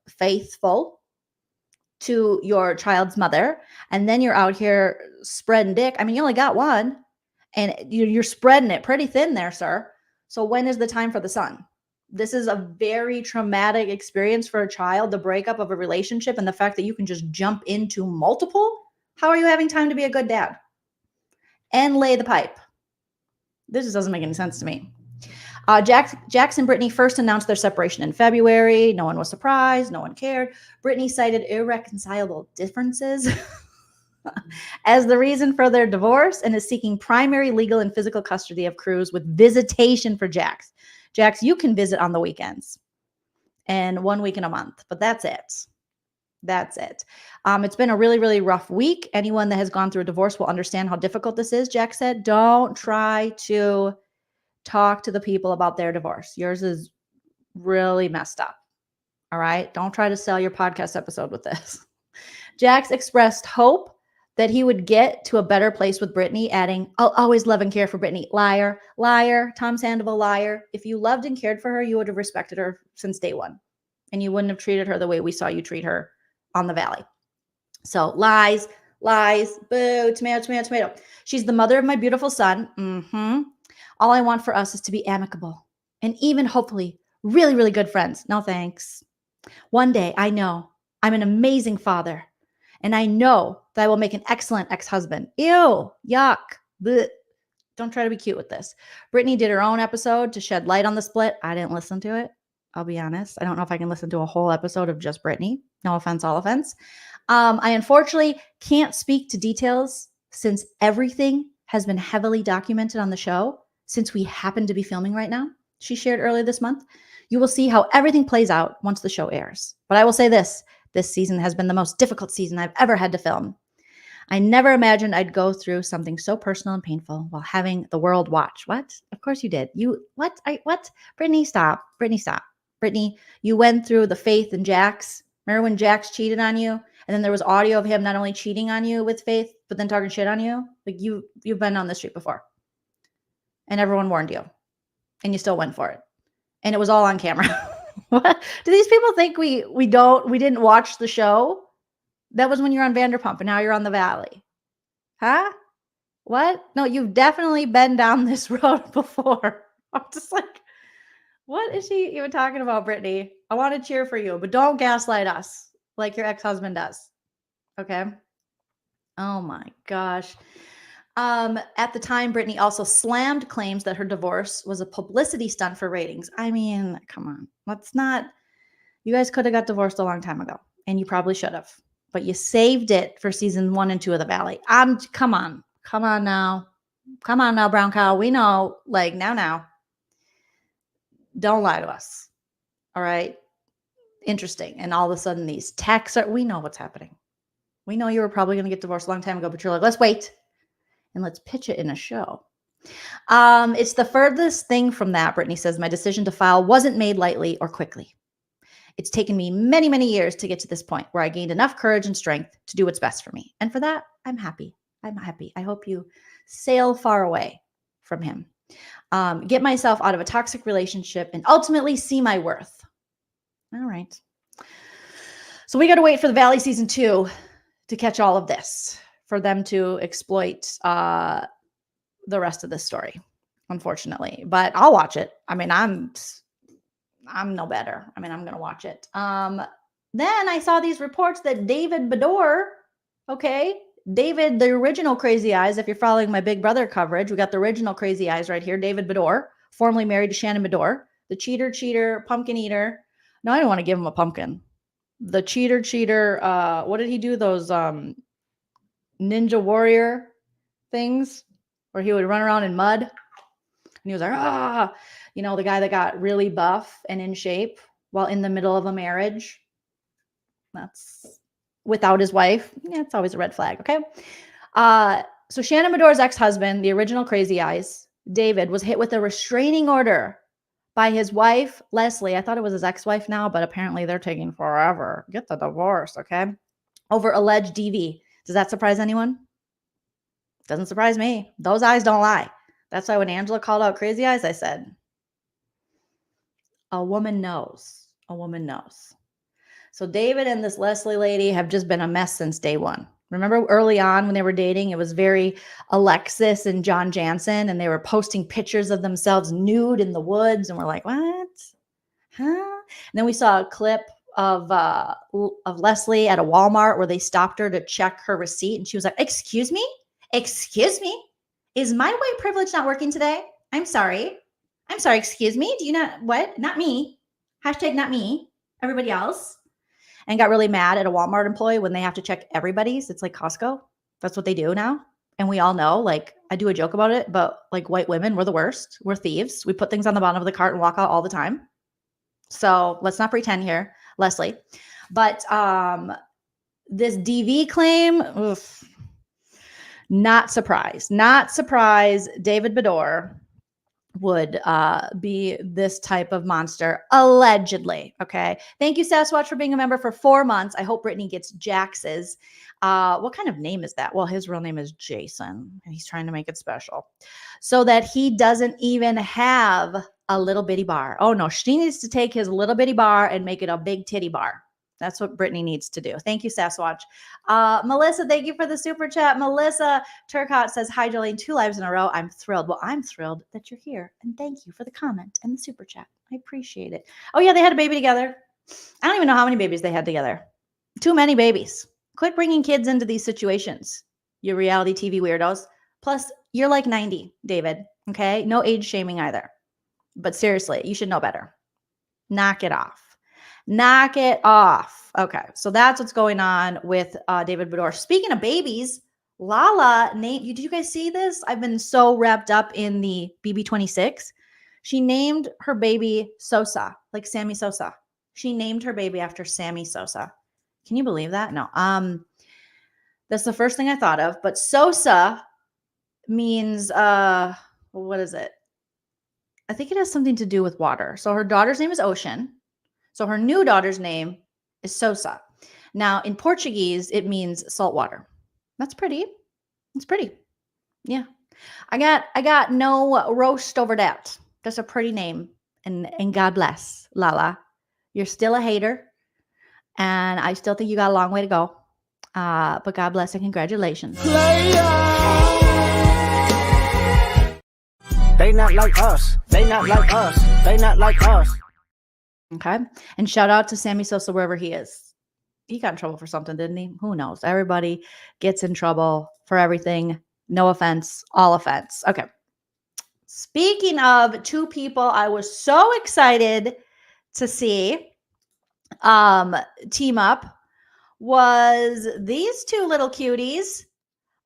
faithful to your child's mother. And then you're out here spreading dick. You only got one. And you're spreading it pretty thin there, sir. So when is the time for the son? This is a very traumatic experience for a child, the breakup of a relationship and the fact that you can just jump into multiple. How are you having time to be a good dad? And lay the pipe. This just doesn't make any sense to me. Jax and Brittany first announced their separation in February. No one was surprised. No one cared. Brittany cited irreconcilable differences as the reason for their divorce and is seeking primary legal and physical custody of Cruz with visitation for Jax. Jax, you can visit on the weekends and 1 week in a month, but that's it. That's it. It's been a really, really rough week. Anyone that has gone through a divorce will understand how difficult this is. Jax said, don't try to talk to the people about their divorce. Yours is really messed up. All right. Don't try to sell your podcast episode with this. Jax expressed hope that he would get to a better place with Brittany, adding, I'll always love and care for Brittany. Liar, liar, Tom Sandoval, liar. If you loved and cared for her, you would have respected her since day one. And you wouldn't have treated her the way we saw you treat her on the Valley. So lies, boo, tomato. She's the mother of my beautiful son. All I want for us is to be amicable and even hopefully really, really good friends. No thanks. One day I know I'm an amazing father. And I know that I will make an excellent ex-husband. Ew, yuck. Blech. Don't try to be cute with this. Brittany did her own episode to shed light on the split. I didn't listen to it. I'll be honest. I don't know if I can listen to a whole episode of just Brittany. No offense, all offense. I unfortunately can't speak to details since everything has been heavily documented on the show since we happen to be filming right now. She shared earlier this month. You will see how everything plays out once the show airs. But I will say this. This season has been the most difficult season I've ever had to film. I never imagined I'd go through something so personal and painful while having the world watch. What? Of course you did. What? Brittany, stop. Brittany, you went through the Faith and Jax. Remember when Jax cheated on you? And then there was audio of him not only cheating on you with Faith, but then talking shit on you? Like you've been on this street before. And everyone warned you. And you still went for it. And it was all on camera. What do these people think we didn't watch the show? That was when you're on Vanderpump and now you're on the Valley. Huh? What? No, you've definitely been down this road before. I'm just like, what is she even talking about, Brittany? I want to cheer for you, but don't gaslight us like your ex-husband does. Okay? Oh my gosh. At the time, Brittany also slammed claims that her divorce was a publicity stunt for ratings. I mean, come on. Let's not. You guys could have got divorced a long time ago, and you probably should have. But you saved it for season 1 and 2 of The Valley. Come on. Come on now. Come on now, brown cow. We know, like, now. Don't lie to us. All right? Interesting. And all of a sudden, these texts we know what's happening. We know you were probably going to get divorced a long time ago, but you're like, let's wait and let's pitch it in a show. It's the furthest thing from that, Brittany says. My decision to file wasn't made lightly or quickly. It's taken me many, many years to get to this point where I gained enough courage and strength to do what's best for me. And for that, I'm happy. I'm happy. I hope you sail far away from him. Get myself out of a toxic relationship and ultimately see my worth. All right. So we got to wait for The Valley season 2 to catch all of this, for them to exploit the rest of this story, unfortunately. But I'll watch it. I mean, I'm no better. I mean, I'm going to watch it. Then I saw these reports that David Bador, okay, David, the original Crazy Eyes, if you're following my Big Brother coverage, we got the original Crazy Eyes right here. David Bador, formerly married to Shannon Bador, the cheater, pumpkin eater. No, I don't want to give him a pumpkin. The cheater, what did he do? Those Ninja Warrior things where he would run around in mud. And he was like, the guy that got really buff and in shape while in the middle of a marriage. That's without his wife. Yeah, it's always a red flag. Okay. So Shannon Bador's ex-husband, the original Crazy Eyes, David, was hit with a restraining order by his wife, Leslie. I thought it was his ex-wife now, but apparently they're taking forever. Get the divorce. Okay. Over alleged DV. Does that surprise anyone? Doesn't surprise me. Those eyes don't lie. That's why when Angela called out Crazy Eyes, I said, a woman knows. A woman knows. So David and this Leslie lady have just been a mess since day one. Remember early on when they were dating, it was very Alexis and John Jansen, and they were posting pictures of themselves nude in the woods. And we're like, what? Huh? And then we saw a clip of Leslie at a Walmart where they stopped her to check her receipt. And she was like, excuse me? Is my white privilege not working today? I'm sorry. Excuse me. Do you not, what? Not me. Hashtag not me. Everybody else. And got really mad at a Walmart employee when they have to check everybody's. It's like Costco. That's what they do now. And we all know, like, I do a joke about it, but like white women, we're the worst. We're thieves. We put things on the bottom of the cart and walk out all the time. So let's not pretend here, Leslie. But this DV claim, oof, not surprised. David Bador would be this type of monster, allegedly. Okay. Thank you, Sasquatch, for being a member for 4 months. I hope Brittany gets Jax's. What kind of name is that? Well, his real name is Jason, and he's trying to make it special so that he doesn't even have a little bitty bar. Oh, no. She needs to take his little bitty bar and make it a big titty bar. That's what Brittany needs to do. Thank you, Sasquatch. Melissa, thank you for the super chat. Melissa Turcott says, hi, Jolene, 2 lives in a row. I'm thrilled. Well, I'm thrilled that you're here. And thank you for the comment and the super chat. I appreciate it. Oh, yeah, they had a baby together. I don't even know how many babies they had together. Too many babies. Quit bringing kids into these situations, you reality TV weirdos. Plus, you're like 90, David. Okay? No age shaming either. But seriously, you should know better. Knock it off. Knock it off. Okay, so that's what's going on with David Bador. Speaking of babies, Lala named, did you guys see this? I've been so wrapped up in the BB26. She named her baby Sosa, like Sammy Sosa. She named her baby after Sammy Sosa. Can you believe that? No. That's the first thing I thought of. But Sosa means, what is it? I think it has something to do with water. So her daughter's name is Ocean. So her new daughter's name is Sosa. Now, in Portuguese, it means salt water. That's pretty. It's pretty. Yeah. I got no roast over that. That's a pretty name. And God bless, Lala. You're still a hater. And I still think you got a long way to go. But God bless and congratulations. They not like us. They not like us. They not like us. Okay. And shout out to Sammy Sosa wherever he is. He got in trouble for something, didn't he? Who knows? Everybody gets in trouble for everything. No offense, all offense. Okay. Speaking of two people I was so excited to see team up was these two little cuties,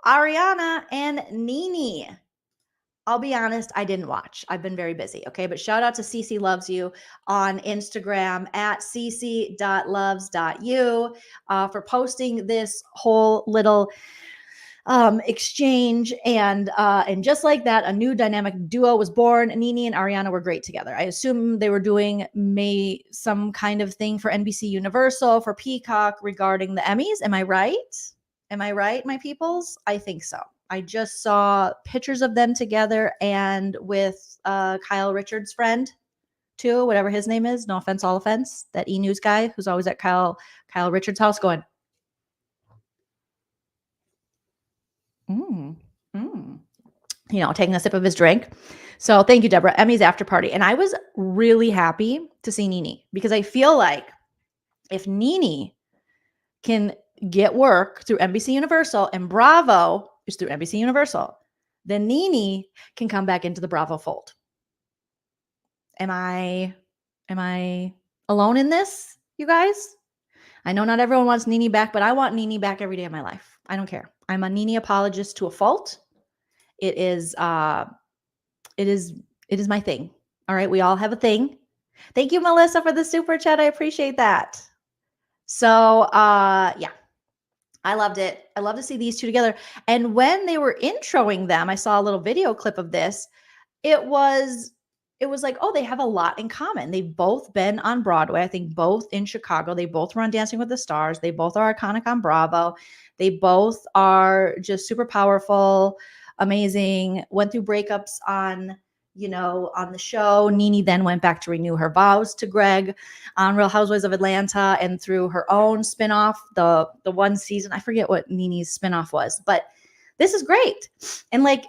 Ariana and Nene. I'll be honest, I didn't watch. I've been very busy, okay? But shout out to Cece Loves You on Instagram at cc.loves.you for posting this whole little exchange. And just like that, a new dynamic duo was born. Nene and Ariana were great together. I assume they were doing some kind of thing for NBC Universal, for Peacock regarding the Emmys. Am I right? Am I right, my peoples? I think so. I just saw pictures of them together and with Kyle Richards' friend too, whatever his name is. No offense, all offense. That E-News guy who's always at Kyle Richards' house going, taking a sip of his drink. So thank you, Deborah. Emmy's after party. And I was really happy to see Nene because I feel like if Nene can get work through NBC Universal and Bravo is through NBC Universal, then Nene can come back into the Bravo fold. Am I alone in this, you guys? I know not everyone wants Nene back, but I want Nene back every day of my life. I don't care. I'm a Nene apologist to a fault. It is my thing. All right. We all have a thing. Thank you, Melissa, for the super chat. I appreciate that. So, yeah, I loved it. I love to see these two together. And when they were introing them, I saw a little video clip of this. It was like, oh, they have a lot in common. They've both been on Broadway. I think both in Chicago. They both were on Dancing with the Stars. They both are iconic on Bravo. They both are just super powerful, amazing, went through breakups on the show. Nene then went back to renew her vows to Greg on Real Housewives of Atlanta and through her own spinoff, the one season. I forget what Nene's spinoff was, but this is great. And like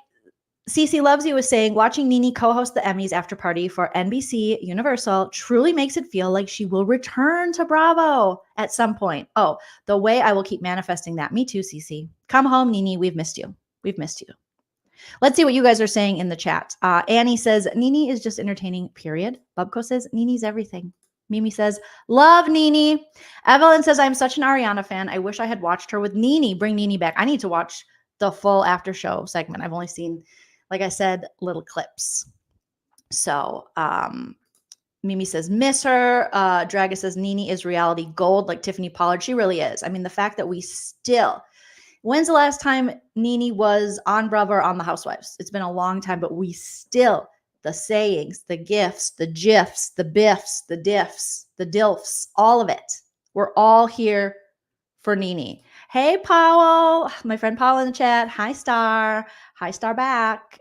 Cece Loves You was saying, watching Nene co-host the Emmys after party for NBC Universal truly makes it feel like she will return to Bravo at some point. Oh, the way I will keep manifesting that. Me too, Cece. Come home, Nene. We've missed you. We've missed you. Let's see what you guys are saying in the chat. Annie says, Nene is just entertaining, period. Bubko says, Nene's everything. Mimi says, love Nene. Evelyn says, I'm such an Ariana fan. I wish I had watched her with Nene. Bring Nene back. I need to watch the full after show segment. I've only seen, like I said, little clips. So Mimi says, miss her. Draga says, Nene is reality gold like Tiffany Pollard. She really is. I mean, the fact that we still... When's the last time Nene was on Bravo or on The Housewives? It's been a long time, but we still, the sayings, the gifts, the gifs, the biffs, the diffs, the dilfs, all of it. We're all here for Nene. Hey, Powell, my friend Powell in the chat. Hi, Star. Hi, Star back.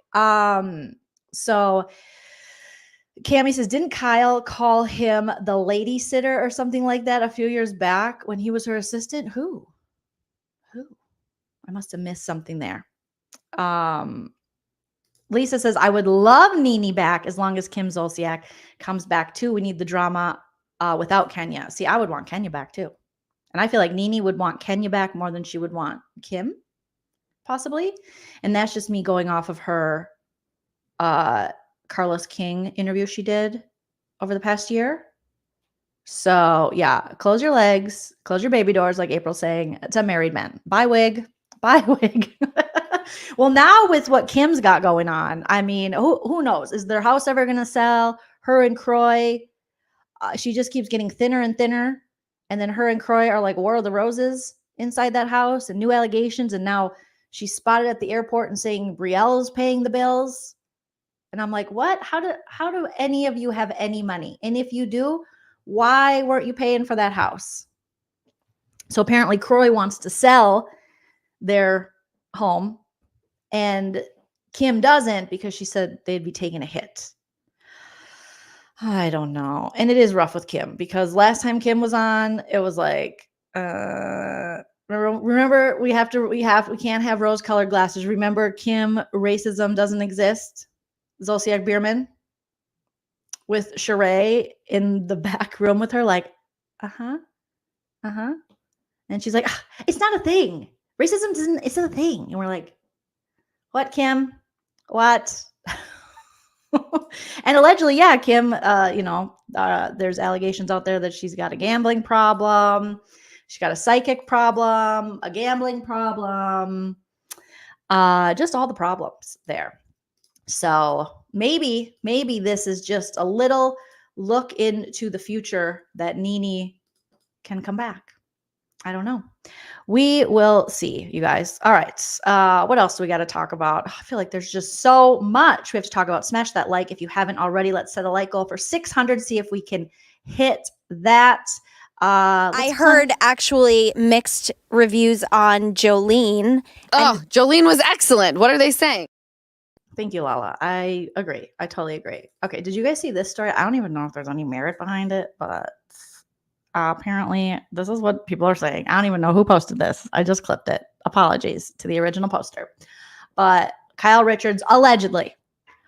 So Cammie says, didn't Kyle call him the lady sitter or something like that a few years back when he was her assistant? Who? I must have missed something there. Lisa says, I would love Nene back as long as Kim Zolciak comes back too. We need the drama without Kenya. See, I would want Kenya back too. And I feel like Nene would want Kenya back more than she would want Kim, possibly. And that's just me going off of her Carlos King interview she did over the past year. So yeah, close your legs, close your baby doors, like April's saying. It's a married man. Bye, wig. Bye, wig. Well, now with what Kim's got going on, I mean, who knows? Is their house ever going to sell? Her and Croy, she just keeps getting thinner and thinner. And then her and Croy are like War of the Roses inside that house and new allegations. And now she's spotted at the airport and saying Brielle's paying the bills. And I'm like, what? How do any of you have any money? And if you do, why weren't you paying for that house? So apparently Croy wants to sell their home and Kim doesn't because she said they'd be taking a hit. I don't know. And it is rough with Kim because last time Kim was on, it was like, remember we can't have rose colored glasses. Remember Kim, racism doesn't exist. Zolciak Bierman with Sheree in the back room with her, like, uh-huh. And she's like, it's not a thing. Racism it's not a thing. And we're like, what, Kim? What? And allegedly, yeah, Kim, there's allegations out there that she's got a gambling problem. She's got a psychic problem, a gambling problem, just all the problems there. So maybe this is just a little look into the future that Nene can come back. I don't know. We will see, you guys. All right. What else do we got to talk about? I feel like there's just so much we have to talk about. Smash that like if you haven't already. Let's set a like goal for 600. See if we can hit that. I heard actually mixed reviews on Joleen. Oh, Joleen was excellent. What are they saying? Thank you, Lala. I agree. I totally agree. Okay. Did you guys see this story? I don't even know if there's any merit behind it, but apparently this is what people are saying. I don't even know who posted this. I just clipped it. Apologies to the original poster. But Kyle Richards allegedly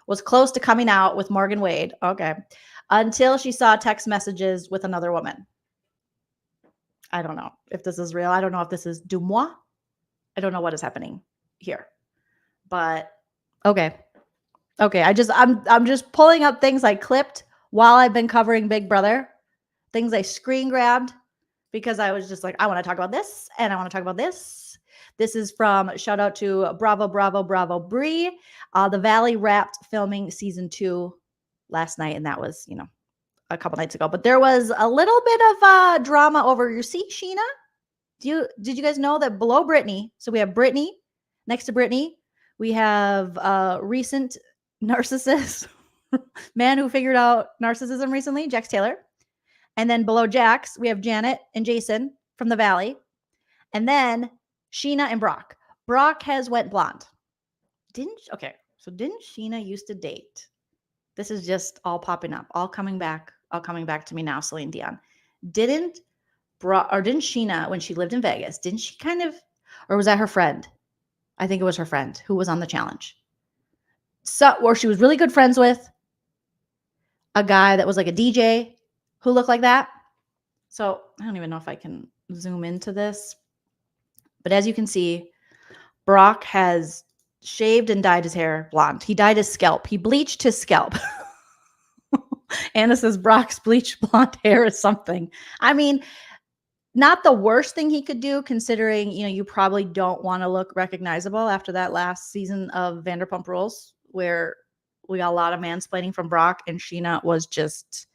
was close to coming out with Morgan Wade. Okay. Until she saw text messages with another woman. I don't know if this is real. I don't know if this is du moi. I don't know what is happening here. But okay. I'm just pulling up things I clipped while I've been covering Big Brother. Things I screen grabbed because I was just like, I want to talk about this and I want to talk about this. This is from, shout out to Bravo Brie. The Valley wrapped filming season 2 last night. And that was, a couple nights ago. But there was a little bit of drama over, you see, Sheena? Did you guys know that below Brittany, so we have Brittany, next to Brittany, we have recent narcissist, man who figured out narcissism recently, Jax Taylor. And then below Jax, we have Janet and Jason from the Valley. And then Sheena and Brock. Brock has went blonde. Didn't Sheena used to date? This is just all popping up, all coming back to me now, Celine Dion. Didn't Sheena, when she lived in Vegas, didn't she kind of, or was that her friend? I think it was her friend who was on the challenge. So, or she was really good friends with a guy that was like a DJ who looked like that. So I don't even know if I can zoom into this. But as you can see, Brock has shaved and dyed his hair blonde. He dyed his scalp. He bleached his scalp. Anna says Brock's bleached blonde hair is something. I mean, not the worst thing he could do, considering, you probably don't want to look recognizable after that last season of Vanderpump Rules, where we got a lot of mansplaining from Brock, and Sheena was just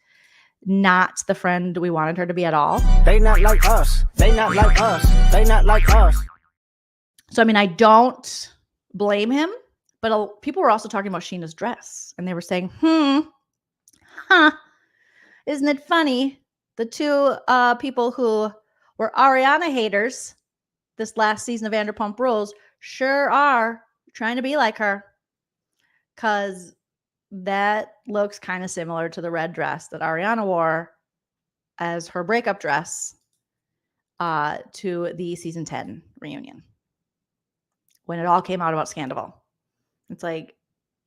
not the friend we wanted her to be at all. They not like us. They not like us. They not like us. So, I mean, I don't blame him, but people were also talking about Sheena's dress, and they were saying, isn't it funny? The two people who were Ariana haters this last season of Vanderpump Rules sure are trying to be like her, because that looks kind of similar to the red dress that Ariana wore as her breakup dress to the season 10 reunion when it all came out about Scandal. It's like,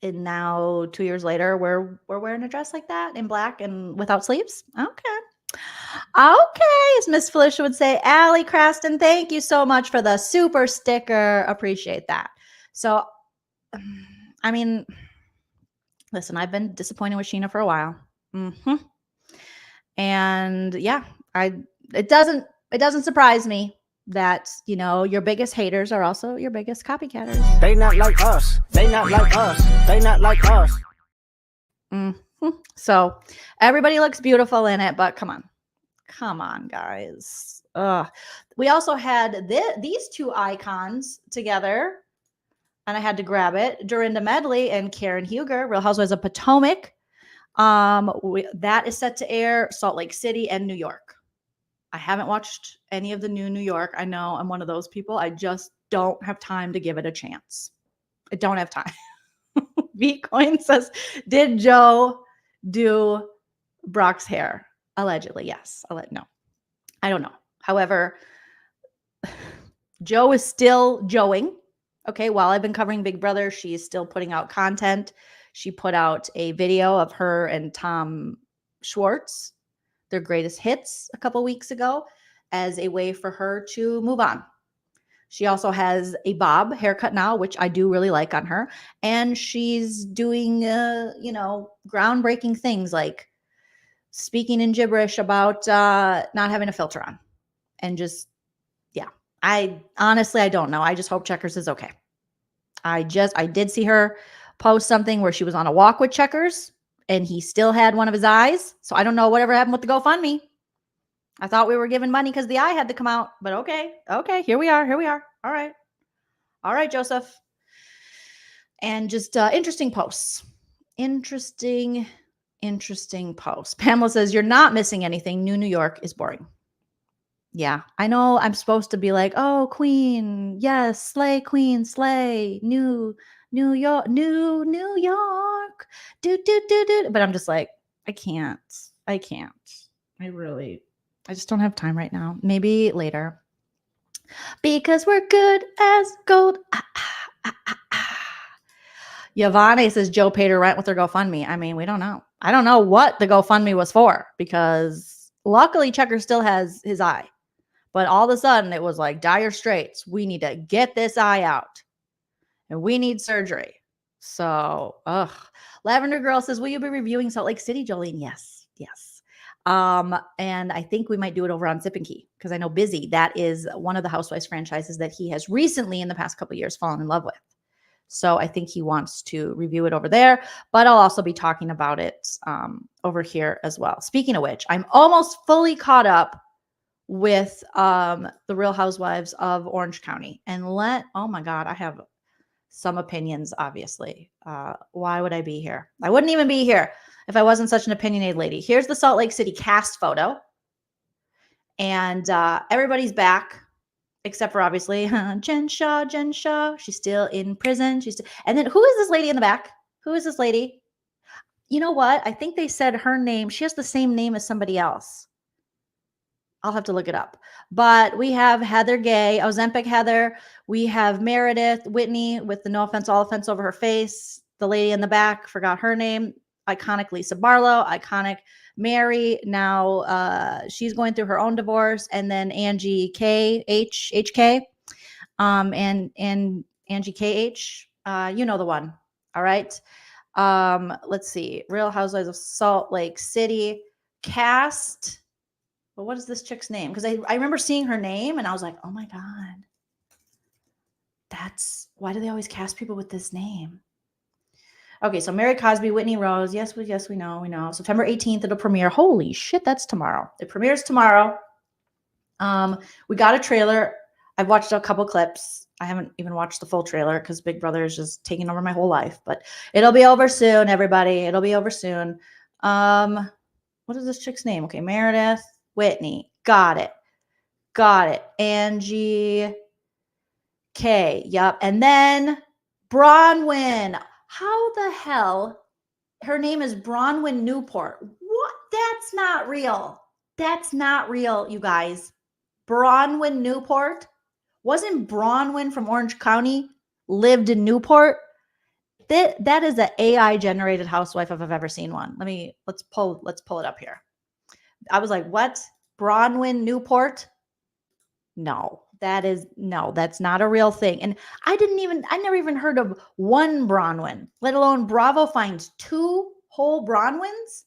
and now 2 years later, we're wearing a dress like that in black and without sleeves. Okay, as Miss Felicia would say, Allie Craston, thank you so much for the super sticker. Appreciate that. So, I mean, listen, I've been disappointed with Sheena for a while. And yeah, it doesn't surprise me that, your biggest haters are also your biggest copycatters. They not like us. They not like us. They not like us. So everybody looks beautiful in it, but come on, guys. We also had these two icons together, and I had to grab it. Dorinda Medley and Karen Huger, Real Housewives of Potomac. That is set to air Salt Lake City and New York. I haven't watched any of the New York. I know I'm one of those people. I just don't have time to give it a chance. I don't have time. Vcoin says, did Joe do Brock's hair. Allegedly, yes. No, I don't know. However, Joe is still Joeing. Okay, while I've been covering Big Brother, she is still putting out content. She put out a video of her and Tom Schwartz, their greatest hits, a couple weeks ago, as a way for her to move on. She also has a bob haircut now, which I do really like on her. And she's doing, groundbreaking things like speaking in gibberish about not having a filter on. And just, yeah. I don't know. I just hope Checkers is okay. I did see her post something where she was on a walk with Checkers and he still had one of his eyes. So I don't know whatever happened with the GoFundMe. I thought we were giving money because the eye had to come out, but okay, here we are. All right, Joseph. And just interesting posts. Interesting posts. Pamela says, you're not missing anything. New York is boring. Yeah, I know I'm supposed to be like, oh, queen, yes, slay, queen, slay, New York, New York, do. But I'm just like, I can't. I just don't have time right now. Maybe later. Because we're good as gold. Yvonne says Joe paid her rent with her GoFundMe. I mean, we don't know. I don't know what the GoFundMe was for because luckily Checker still has his eye. But all of a sudden it was like dire straits. We need to get this eye out. And we need surgery. So, Lavender Girl says, will you be reviewing Salt Lake City, Jolene? Yes. And I think we might do it over on Zip and Key because I know Busy, that is one of the Housewives franchises that he has recently in the past couple of years fallen in love with. So I think he wants to review it over there, but I'll also be talking about it over here as well. Speaking of which, I'm almost fully caught up with the Real Housewives of Orange County. And oh my God, I have some opinions, obviously. Why would I be here? I wouldn't even be here if I wasn't such an opinionated lady. Here's the Salt Lake City cast photo. And everybody's back, except for obviously Jen Shaw. She's still in prison. And then who is this lady in the back? Who is this lady? You know what? I think they said her name. She has the same name as somebody else. I'll have to look it up. But we have Heather Gay, Ozempic Heather. We have Meredith Whitney with the no offense, all offense over her face. The lady in the back, forgot her name. Iconic Lisa Barlow, iconic Mary. Now she's going through her own divorce. And then Angie HK, and Angie KH. You know the one. All right. Let's see. Real Housewives of Salt Lake City cast. But what is this chick's name? Because I remember seeing her name and I was like, oh my God. Why do they always cast people with this name? Okay, so Mary Cosby, Whitney Rose. Yes, we know. September 18th, it'll premiere. Holy shit, that's tomorrow. It premieres tomorrow. We got a trailer. I've watched a couple clips. I haven't even watched the full trailer because Big Brother is just taking over my whole life. But it'll be over soon, everybody. It'll be over soon. What is this chick's name? Okay, Meredith Whitney. Got it. Angie K. Yep. And then Bronwyn. How the hell? Her name is Bronwyn Newport. What? That's not real. That's not real, you guys. Bronwyn Newport? Wasn't Bronwyn from Orange County lived in Newport? That is an AI generated housewife if I've ever seen one. Let's pull it up here. I was like, what? Bronwyn Newport? No, that's not a real thing. And I never even heard of one Bronwyn, let alone Bravo finds two whole Bronwyns.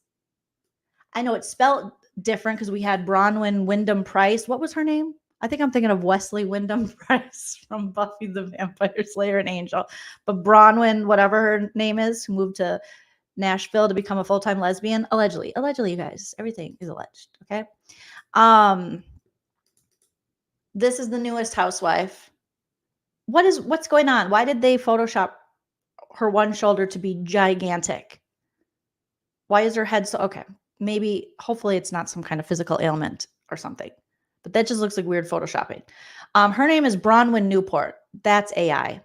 I know it's spelled different because we had Bronwyn Wyndham Price. What was her name? I think I'm thinking of Wesley Wyndham Price from Buffy the Vampire Slayer and Angel. But Bronwyn, whatever her name is, who moved to Nashville to become a full-time lesbian. Allegedly, you guys. Everything is alleged. Okay. This is the newest housewife. What's going on? Why did they Photoshop her one shoulder to be gigantic? Why is her head so okay? Maybe, hopefully it's not some kind of physical ailment or something. But that just looks like weird Photoshopping. Her name is Bronwyn Newport. That's AI.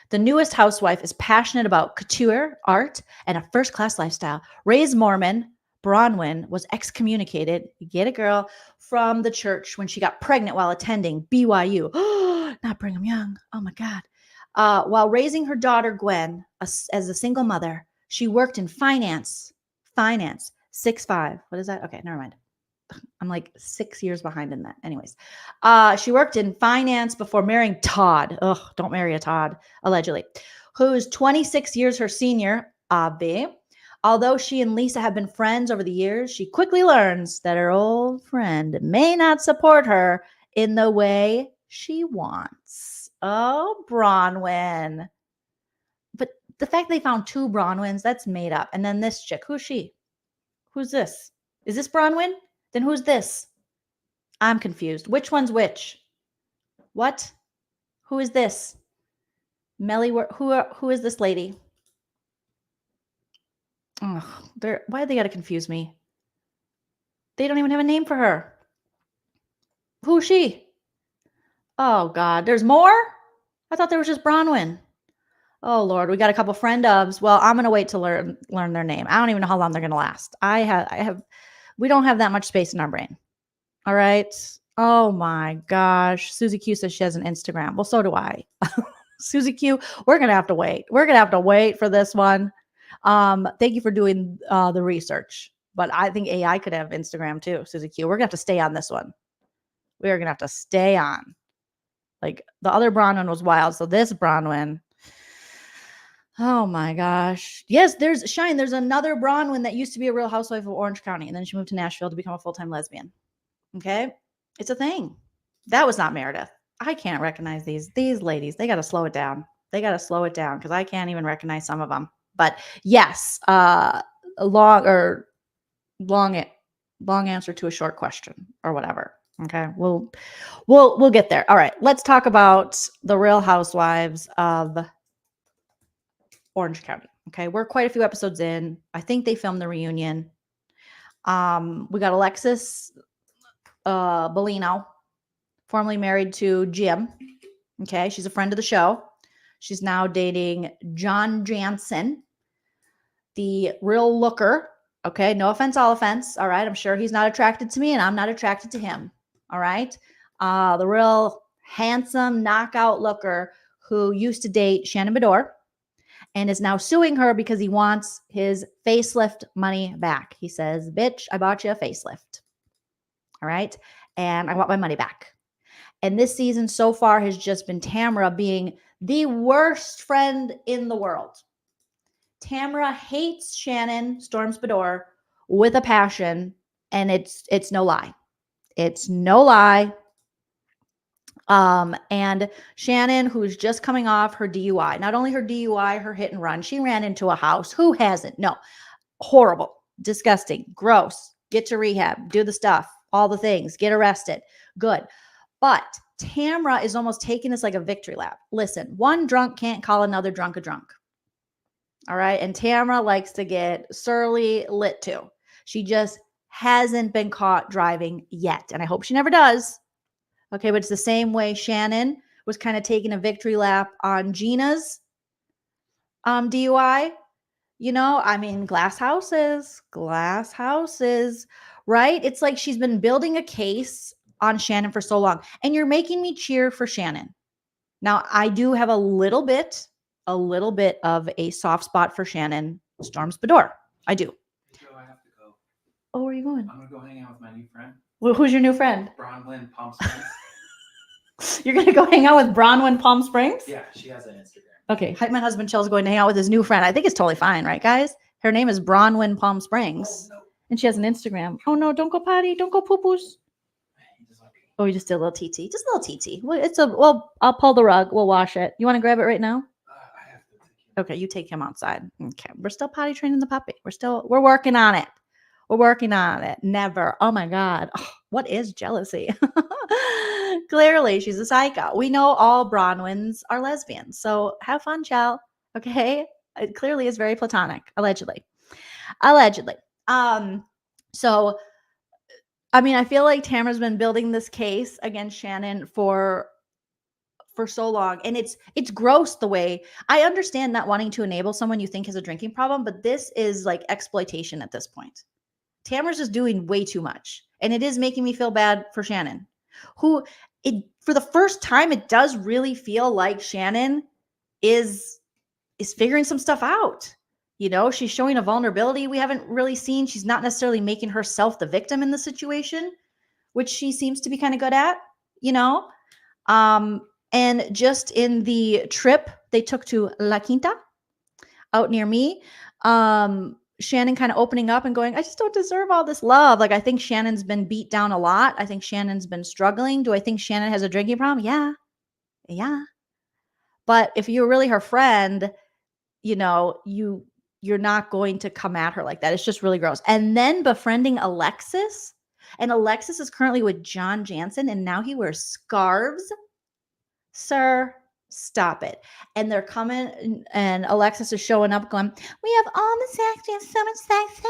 The newest housewife is passionate about couture, art, and a first-class lifestyle. Raised Mormon, Bronwyn was excommunicated, you get it, girl, from the church when she got pregnant while attending BYU. Not Brigham Young. Oh my God. While raising her daughter, Gwen, as a single mother, she worked in finance. 6'5". What is that? Okay, never mind. I'm like 6 years behind in that. Anyways, she worked in finance before marrying Todd. Ugh, don't marry a Todd, allegedly, who's 26 years her senior, Ave. Although she and Lisa have been friends over the years, she quickly learns that her old friend may not support her in the way she wants. Oh, Bronwyn. But the fact they found 2 Bronwyns, that's made up. And then this chick, who's she? Who's this? Is this Bronwyn? Then who's this? I'm confused. Which one's which? What? Who is this? Melly, who is this lady? Oh, why they gotta confuse me? They don't even have a name for her. Who's she? Oh God, there's more? I thought there was just Bronwyn. Oh Lord, we got a couple friend ofs. Well, I'm gonna wait to learn their name. I don't even know how long they're gonna last. We don't have that much space in our brain. All right. Oh my gosh. Susie Q says she has an Instagram. Well, so do I. Susie Q, we're gonna have to wait. We're gonna have to wait for this one. Thank you for doing the research. But I think AI could have Instagram too, Susie Q. We're gonna have to stay on this one. We are gonna have to stay on. Like the other Bronwyn was wild. So this Bronwyn. Oh my gosh. Yes, there's another Bronwyn that used to be a Real Housewife of Orange County. And then she moved to Nashville to become a full-time lesbian. Okay. It's a thing. That was not Meredith. I can't recognize these ladies. They got to slow it down. Because I can't even recognize some of them. But yes, long answer to a short question or whatever. Okay. We'll get there. All right. Let's talk about the Real Housewives of Orange County. Okay. We're quite a few episodes in. I think they filmed the reunion. We got Alexis Bellino, formerly married to Jim. Okay. She's a friend of the show. She's now dating John Jansen, the real looker. Okay. No offense, all offense. All right. I'm sure he's not attracted to me and I'm not attracted to him. All right. The real handsome knockout looker who used to date Shannon Bedore and is now suing her because he wants his facelift money back. He says, bitch, I bought you a facelift. All right. And I want my money back. And this season so far has just been Tamra being the worst friend in the world. Tamra hates Shannon Storms Bedore with a passion, and it's no lie. It's no lie. And Shannon, who's just coming off her DUI, not only her DUI, her hit and run, she ran into a house. Who hasn't? No. Horrible, disgusting, gross. Get to rehab, do the stuff, all the things, get arrested. Good. But Tamra is almost taking this like a victory lap. Listen, one drunk can't call another drunk a drunk. All right. And Tamra likes to get surly lit too. She just hasn't been caught driving yet. And I hope she never does. Okay. But it's the same way Shannon was kind of taking a victory lap on Gina's DUI. You know, I mean, glass houses, right? It's like she's been building a case on Shannon for so long. And you're making me cheer for Shannon. Now, I do have a little bit of a soft spot for Shannon Storms Bedore. I do. I have to go. Oh, where are you going? I'm going to go hang out with my new friend. Well, who's your new friend? Bronwyn Palm Springs. You're going to go hang out with Bronwyn Palm Springs? Yeah, she has an Instagram. Okay, Hype Man Husband Chill's going to hang out with his new friend. I think it's totally fine, right, guys? Her name is Bronwyn Palm Springs. Oh, no. And she has an Instagram. Oh, no, don't go potty. Don't go poo-poos. Oh, you just did a little TT. Just a little TT. Well, I'll pull the rug. We'll wash it. You want to grab it right now? I have to take him. Okay, you take him outside. Okay, we're still potty training the puppy. We're working on it. We're working on it. Never. Oh my God. Oh, what is jealousy? Clearly, she's a psycho. We know all Bronwyns are lesbians. So have fun, child. Okay. It clearly is very platonic. Allegedly. So, I mean, I feel like Tamra's been building this case against Shannon for so long. And it's gross the way I understand not wanting to enable someone you think has a drinking problem, but this is like exploitation at this point. Tamara's just doing way too much. And it is making me feel bad for Shannon, who for the first time, it does really feel like Shannon is figuring some stuff out. You know, she's showing a vulnerability we haven't really seen. She's not necessarily making herself the victim in the situation, which she seems to be kind of good at, you know. And just in the trip they took to La Quinta out near me, Shannon kind of opening up and going, I just don't deserve all this love. Like, I think Shannon's been beat down a lot. I think Shannon's been struggling. Do I think Shannon has a drinking problem? Yeah. But if you're really her friend, you know, you're not going to come at her like that. It's just really gross. And then befriending Alexis. And Alexis is currently with John Jansen, and now he wears scarves. Sir, stop it. And they're coming, and Alexis is showing up going, we have all the sex. We have so much sex.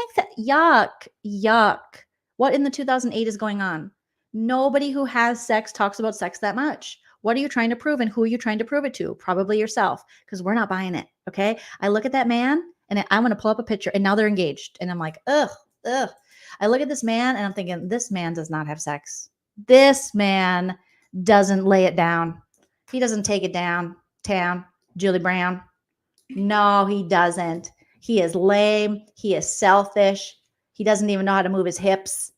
Yuck. What in the 2008 is going on? Nobody who has sex talks about sex that much. What are you trying to prove, and who are you trying to prove it to? Probably yourself, because we're not buying it, okay? I look at that man, and I'm going to pull up a picture, and now they're engaged. And I'm like, ugh. I look at this man, and I'm thinking, this man does not have sex. This man doesn't lay it down. He doesn't take it down, Julie Brown. No, he doesn't. He is lame. He is selfish. He doesn't even know how to move his hips.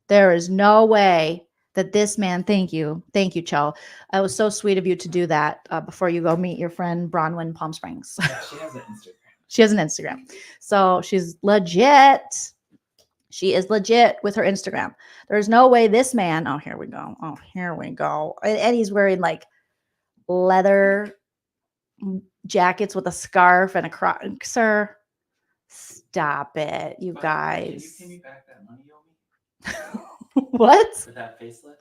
There is no way that this man, thank you, Cho. It was so sweet of you to do that before you go meet your friend Bronwyn Palm Springs. Yeah, she has an Instagram. She has an Instagram. So she's legit. She is legit with her Instagram. There's no way this man, oh, here we go. And he's wearing like leather jackets with a scarf and a cross. Sir, stop it, you guys. Can you pay me back that money you owe me? What? For that facelift?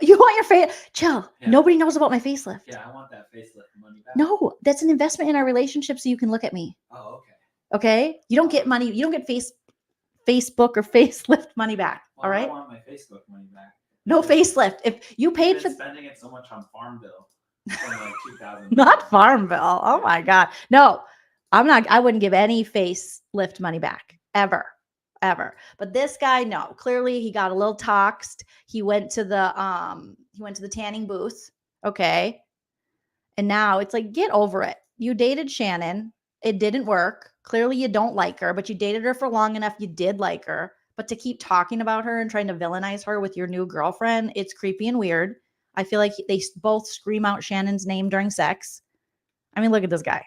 You want your face? Chill. Yeah. Nobody knows about my facelift. Yeah, I want that facelift money back. No, that's an investment in our relationship so you can look at me. Oh, okay. Okay? You don't get money. You don't get Facebook or facelift money back. Well, all right? I want my Facebook money back. No facelift. If you paid I've for been spending it so much on Farmville. From like 2000. not Farmville. Oh my God. No, I wouldn't give any facelift money back ever. But this guy, no, clearly he got a little toxed. He went to the tanning booth. Okay. And now it's like, get over it. You dated Shannon. It didn't work. Clearly you don't like her, but you dated her for long enough. You did like her, but to keep talking about her and trying to villainize her with your new girlfriend, it's creepy and weird. I feel like they both scream out Shannon's name during sex. I mean, look at this guy.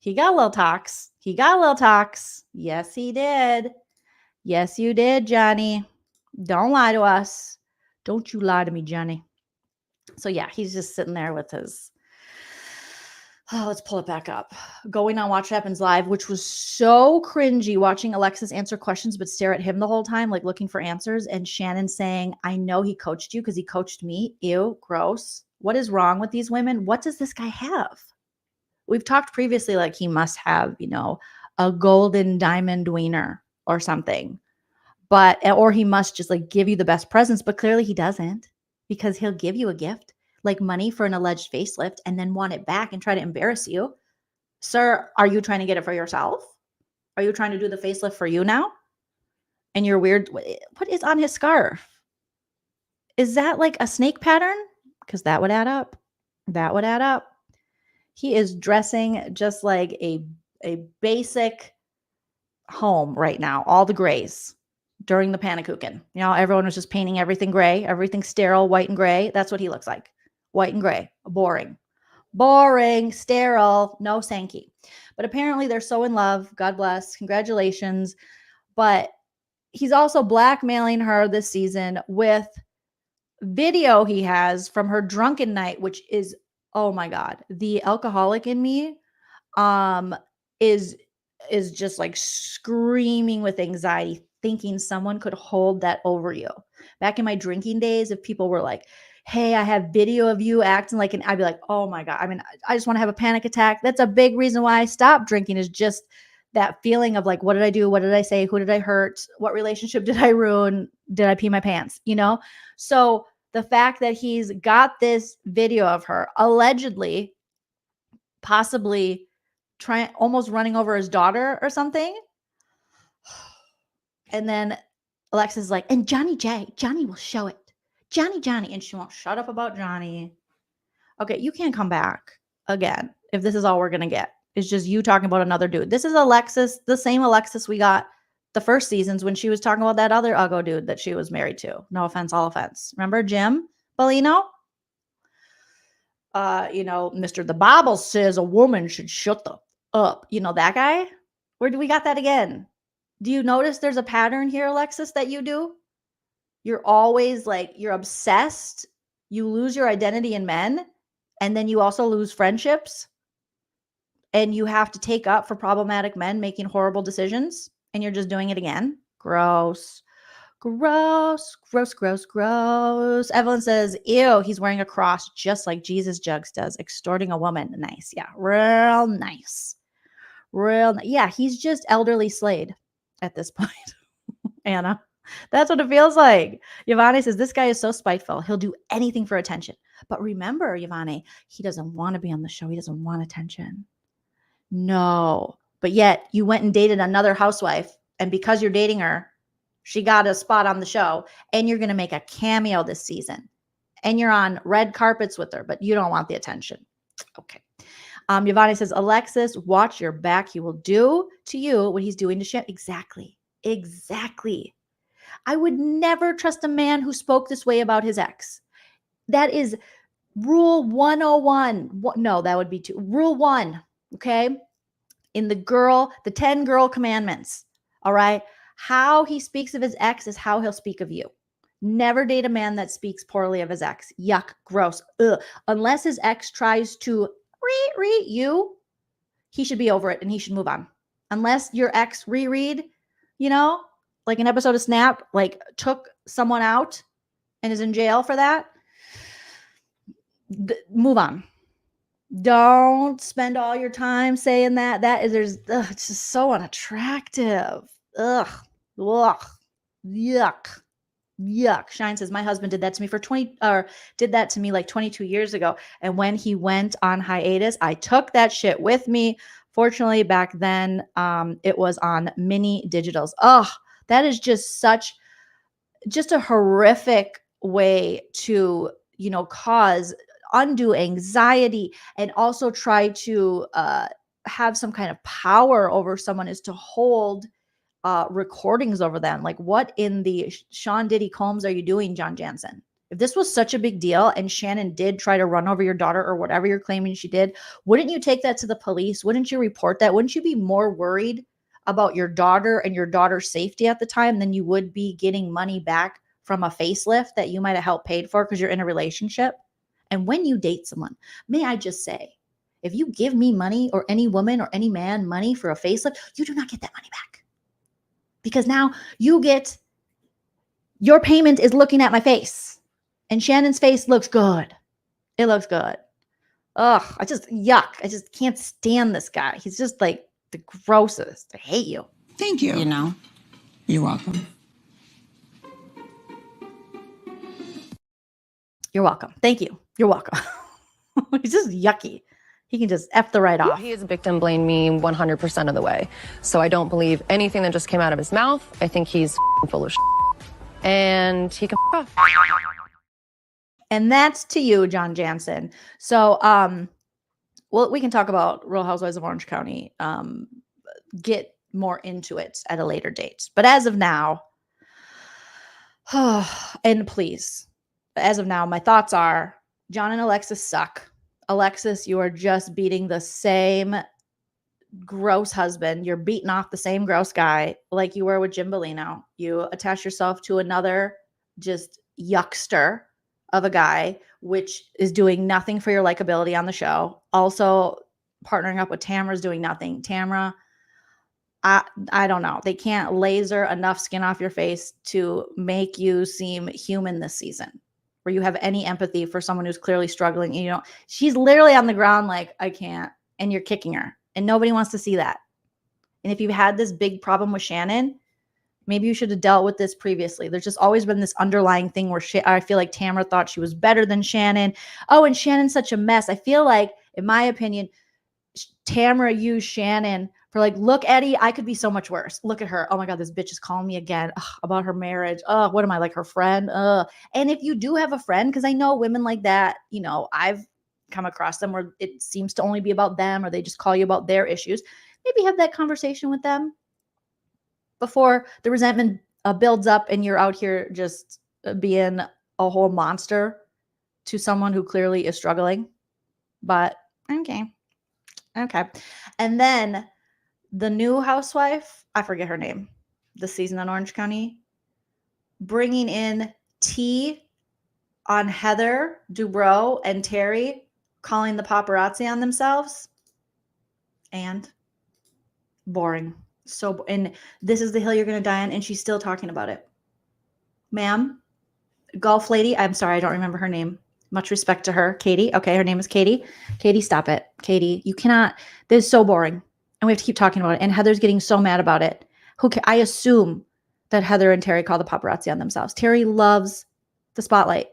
He got a little tox. Yes, he did. Yes, you did, Johnny. Don't lie to us. Don't you lie to me, Johnny. So yeah, he's just sitting there with his, let's pull it back up. Going on Watch What Happens Live, which was so cringy watching Alexis answer questions but stare at him the whole time, like looking for answers. And Shannon saying, I know he coached you because he coached me. Ew, gross. What is wrong with these women? What does this guy have? We've talked previously like he must have, a golden diamond wiener or something. Or he must just like give you the best presents, but clearly he doesn't, because he'll give you a gift like money for an alleged facelift and then want it back and try to embarrass you. Sir, are you trying to get it for yourself? Are you trying to do the facelift for you now? And you're weird. What is on his scarf? Is that like a snake pattern? Because that would add up. He is dressing just like a basic home right now. All the grays during the Panakuchen. Everyone was just painting everything gray, everything sterile, white and gray. That's what he looks like. White and gray. Boring, sterile, no Sankey. But apparently they're so in love. God bless. Congratulations. But he's also blackmailing her this season with video he has from her drunken night, which is, oh my God, the alcoholic in me is just like screaming with anxiety, thinking someone could hold that over you. Back in my drinking days, if people were like, hey, I have video of you acting like I'd be like, oh my God. I mean, I just want to have a panic attack. That's a big reason why I stopped drinking, is just that feeling of like, what did I do? What did I say? Who did I hurt? What relationship did I ruin? Did I pee my pants? So the fact that he's got this video of her allegedly, possibly almost running over his daughter or something. And then Alexis is like, and Johnny will show it. Johnny. And she won't shut up about Johnny. Okay, you can't come back again if this is all we're going to get. It's just you talking about another dude. This is Alexis, the same Alexis we got the first seasons when she was talking about that other Uggo dude that she was married to. No offense, all offense. Remember Jim Bellino? Mr. The Bible says a woman should shut the up. You know that guy? Where do we got that again? Do you notice there's a pattern here, Alexis, that you do? You're always like, you're obsessed. You lose your identity in men, and then you also lose friendships. And you have to take up for problematic men making horrible decisions, and you're just doing it again. Gross. Evelyn says, ew, he's wearing a cross just like Jesus Jugs does, extorting a woman. Nice. Yeah, real nice. Yeah, he's just elderly Slade at this point. Anna, that's what it feels like. Yvonne says, this guy is so spiteful. He'll do anything for attention. But remember, Yvonne, he doesn't want to be on the show. He doesn't want attention. No. But yet you went and dated another housewife, and because you're dating her, she got a spot on the show, and you're going to make a cameo this season, and you're on red carpets with her, but you don't want the attention. Okay. Yvonne says, Alexis, watch your back. He will do to you what he's doing to Shannon. Exactly. I would never trust a man who spoke this way about his ex. That is rule 101. No, that would be rule 1. Okay. In the 10 girl commandments. All right. How he speaks of his ex is how he'll speak of you. Never date a man that speaks poorly of his ex. Yuck, gross. Ugh. Unless his ex tries to reread you, he should be over it and he should move on. Unless your ex reread, like an episode of Snap, like took someone out and is in jail for that, move on. Don't spend all your time saying that. It's just so unattractive. Ugh. Yuck. Shine says, my husband did that to me did that to me like 22 years ago. And when he went on hiatus, I took that shit with me. Fortunately, back then, it was on mini digitals. Oh, that is just a horrific way to, cause undue anxiety, and also try to have some kind of power over someone, is to hold recordings over them. Like, what in the Sean Diddy Combs are you doing, John Jansen? If this was such a big deal and Shannon did try to run over your daughter or whatever you're claiming she did, wouldn't you take that to the police? Wouldn't you report that? Wouldn't you be more worried about your daughter and your daughter's safety at the time than you would be getting money back from a facelift that you might have helped paid for because you're in a relationship? And when you date someone, may I just say, if you give me money, or any woman or any man money for a facelift, you do not get that money back. Because now your payment is looking at my face, and Shannon's face looks good. It looks good. Ugh, yuck. I just can't stand this guy. He's just like the grossest. I hate you. Thank you. You're welcome. You're welcome. Thank you. You're welcome. He's just yucky. He can just F the right off. He is a victim, blame me 100% of the way. So I don't believe anything that just came out of his mouth. I think he's full of shit. And he can off. And that's to you, John Jansen. So, we can talk about Real Housewives of Orange County, get more into it at a later date. But as of now, and please, as of now, my thoughts are John and Alexis suck. Alexis, you are just beating the same gross husband. You're beating off the same gross guy like you were with Jim Bellino. You attach yourself to another just yuckster of a guy, which is doing nothing for your likability on the show. Also, partnering up with Tamra is doing nothing. Tamra, I don't know. They can't laser enough skin off your face to make you seem human this season, where you have any empathy for someone who's clearly struggling. She's literally on the ground like, I can't, and you're kicking her, and nobody wants to see that. And if you've had this big problem with Shannon, maybe you should have dealt with this previously. There's just always been this underlying thing where I feel like Tamra thought she was better than Shannon. Oh, and Shannon's such a mess. I feel like, in my opinion, Tamara used Shannon for like, look, Eddie, I could be so much worse. Look at her. Oh my God, this bitch is calling me again about her marriage. What am I, like her friend? And if you do have a friend, because I know women like that, you know, I've come across them where it seems to only be about them or they just call you about their issues. Maybe have that conversation with them before the resentment builds up and you're out here just being a whole monster to someone who clearly is struggling. But okay. And then the new housewife, I forget her name, this season on Orange County, bringing in tea on Heather Dubrow and Terry calling the paparazzi on themselves. And boring. And this is the hill you're going to die on, and she's still talking about it. Ma'am, golf lady, I'm sorry, I don't remember her name. Much respect to her. Katie. Okay, her name is Katie. Katie, stop it. Katie, you cannot. This is so boring. And we have to keep talking about it. And Heather's getting so mad about it. I assume that Heather and Terry call the paparazzi on themselves. Terry loves the spotlight.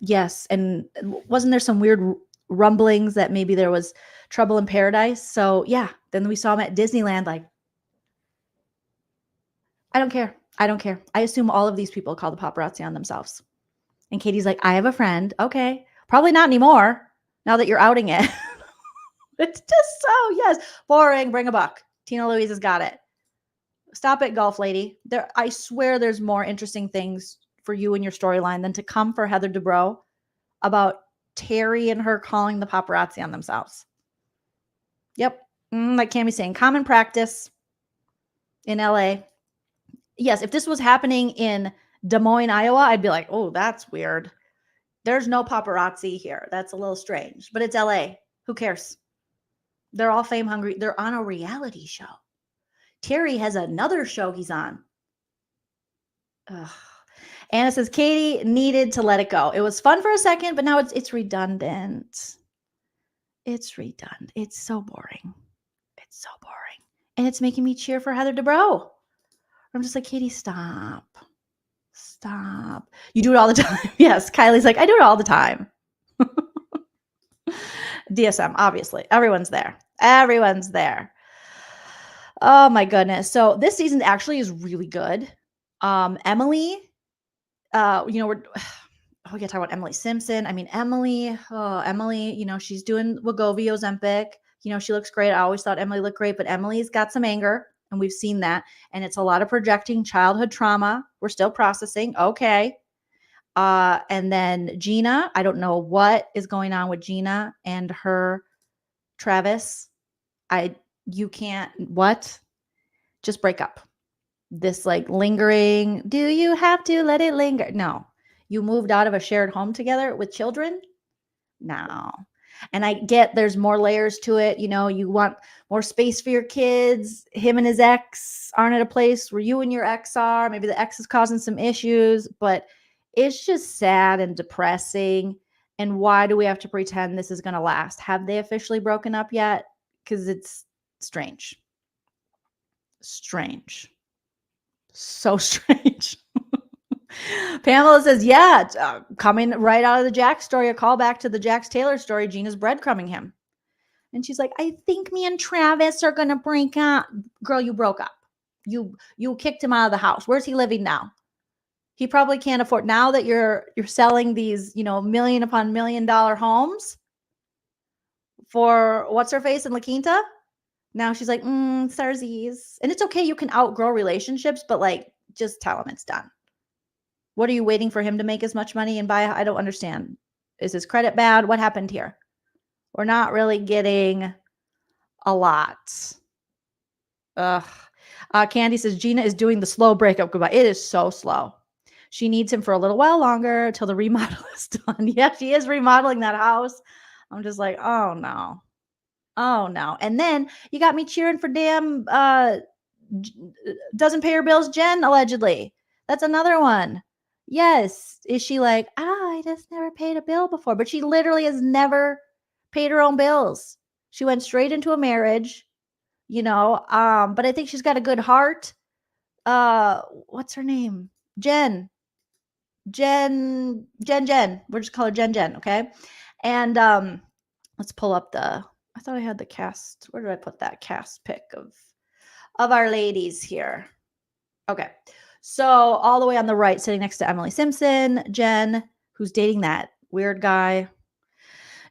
Yes. And wasn't there some weird rumblings that maybe there was trouble in paradise? So yeah, then we saw him at Disneyland. Like, I don't care. I assume all of these people call the paparazzi on themselves. And Katie's like, I have a friend. Okay. Probably not anymore now that you're outing it. It's just so, yes. Boring. Bring a buck. Tina Louise has got it. Stop it, golf lady. I swear there's more interesting things for you in your storyline than to come for Heather Dubrow about Terry and her calling the paparazzi on themselves. Yep. Like Cammie's saying, common practice in LA. Yes, if this was happening in Des Moines, Iowa, I'd be like, oh, that's weird. There's no paparazzi here. That's a little strange. But it's LA. Who cares? They're all fame hungry. They're on a reality show. Terry has another show he's on. Ugh. Anna says, Katie needed to let it go. It was fun for a second, but now it's redundant. It's redundant. It's so boring. And it's making me cheer for Heather Dubrow. I'm just like, Katie, stop. You do it all the time. Yes, Kylie's like, I do it all the time. DSM, obviously. Everyone's there. Oh my goodness. So this season actually is really good. Emily, we gotta talk about Emily Simpson. I mean, Emily, she's doing Wegovy, Ozempic. She looks great. I always thought Emily looked great, but Emily's got some anger, and we've seen that. And it's a lot of projecting childhood trauma. We're still processing. Okay. And then Gina, I don't know what is going on with Gina and her Travis. Just break up. This like lingering, do you have to let it linger? No. You moved out of a shared home together with children? No. And I get there's more layers to it. You want more space for your kids. Him and his ex aren't at a place where you and your ex are. Maybe the ex is causing some issues, but it's just sad and depressing. And why do we have to pretend this is going to last? Have they officially broken up yet? Because it's strange. So strange. Pamela says, coming right out of the Jax story, a callback to the Jax Taylor story, Gina's breadcrumbing him. And she's like, I think me and Travis are going to break up. Girl, you broke up. You kicked him out of the house. Where's he living now? He probably can't afford, now that you're selling these, million upon $1 million homes for what's her face in La Quinta. Now she's like, Starzies. And it's okay. You can outgrow relationships, but like, just tell him it's done. What are you waiting for him to make as much money and buy? I don't understand. Is his credit bad? What happened here? We're not really getting a lot. Ugh. Candy says Gina is doing the slow breakup goodbye. It is so slow. She needs him for a little while longer till the remodel is done. Yeah, she is remodeling that house. I'm just like, oh no. And then you got me cheering for damn doesn't pay her bills Jen, allegedly. That's another one. Yes. Is she like, I just never paid a bill before? But she literally has never paid her own bills. She went straight into a marriage, but I think she's got a good heart. What's her name? Jen. We'll just call her Jen, okay? And let's pull up the thought I had the cast. Where did I put that cast pic of our ladies here? Okay. So all the way on the right, sitting next to Emily Simpson, Jen, who's dating that weird guy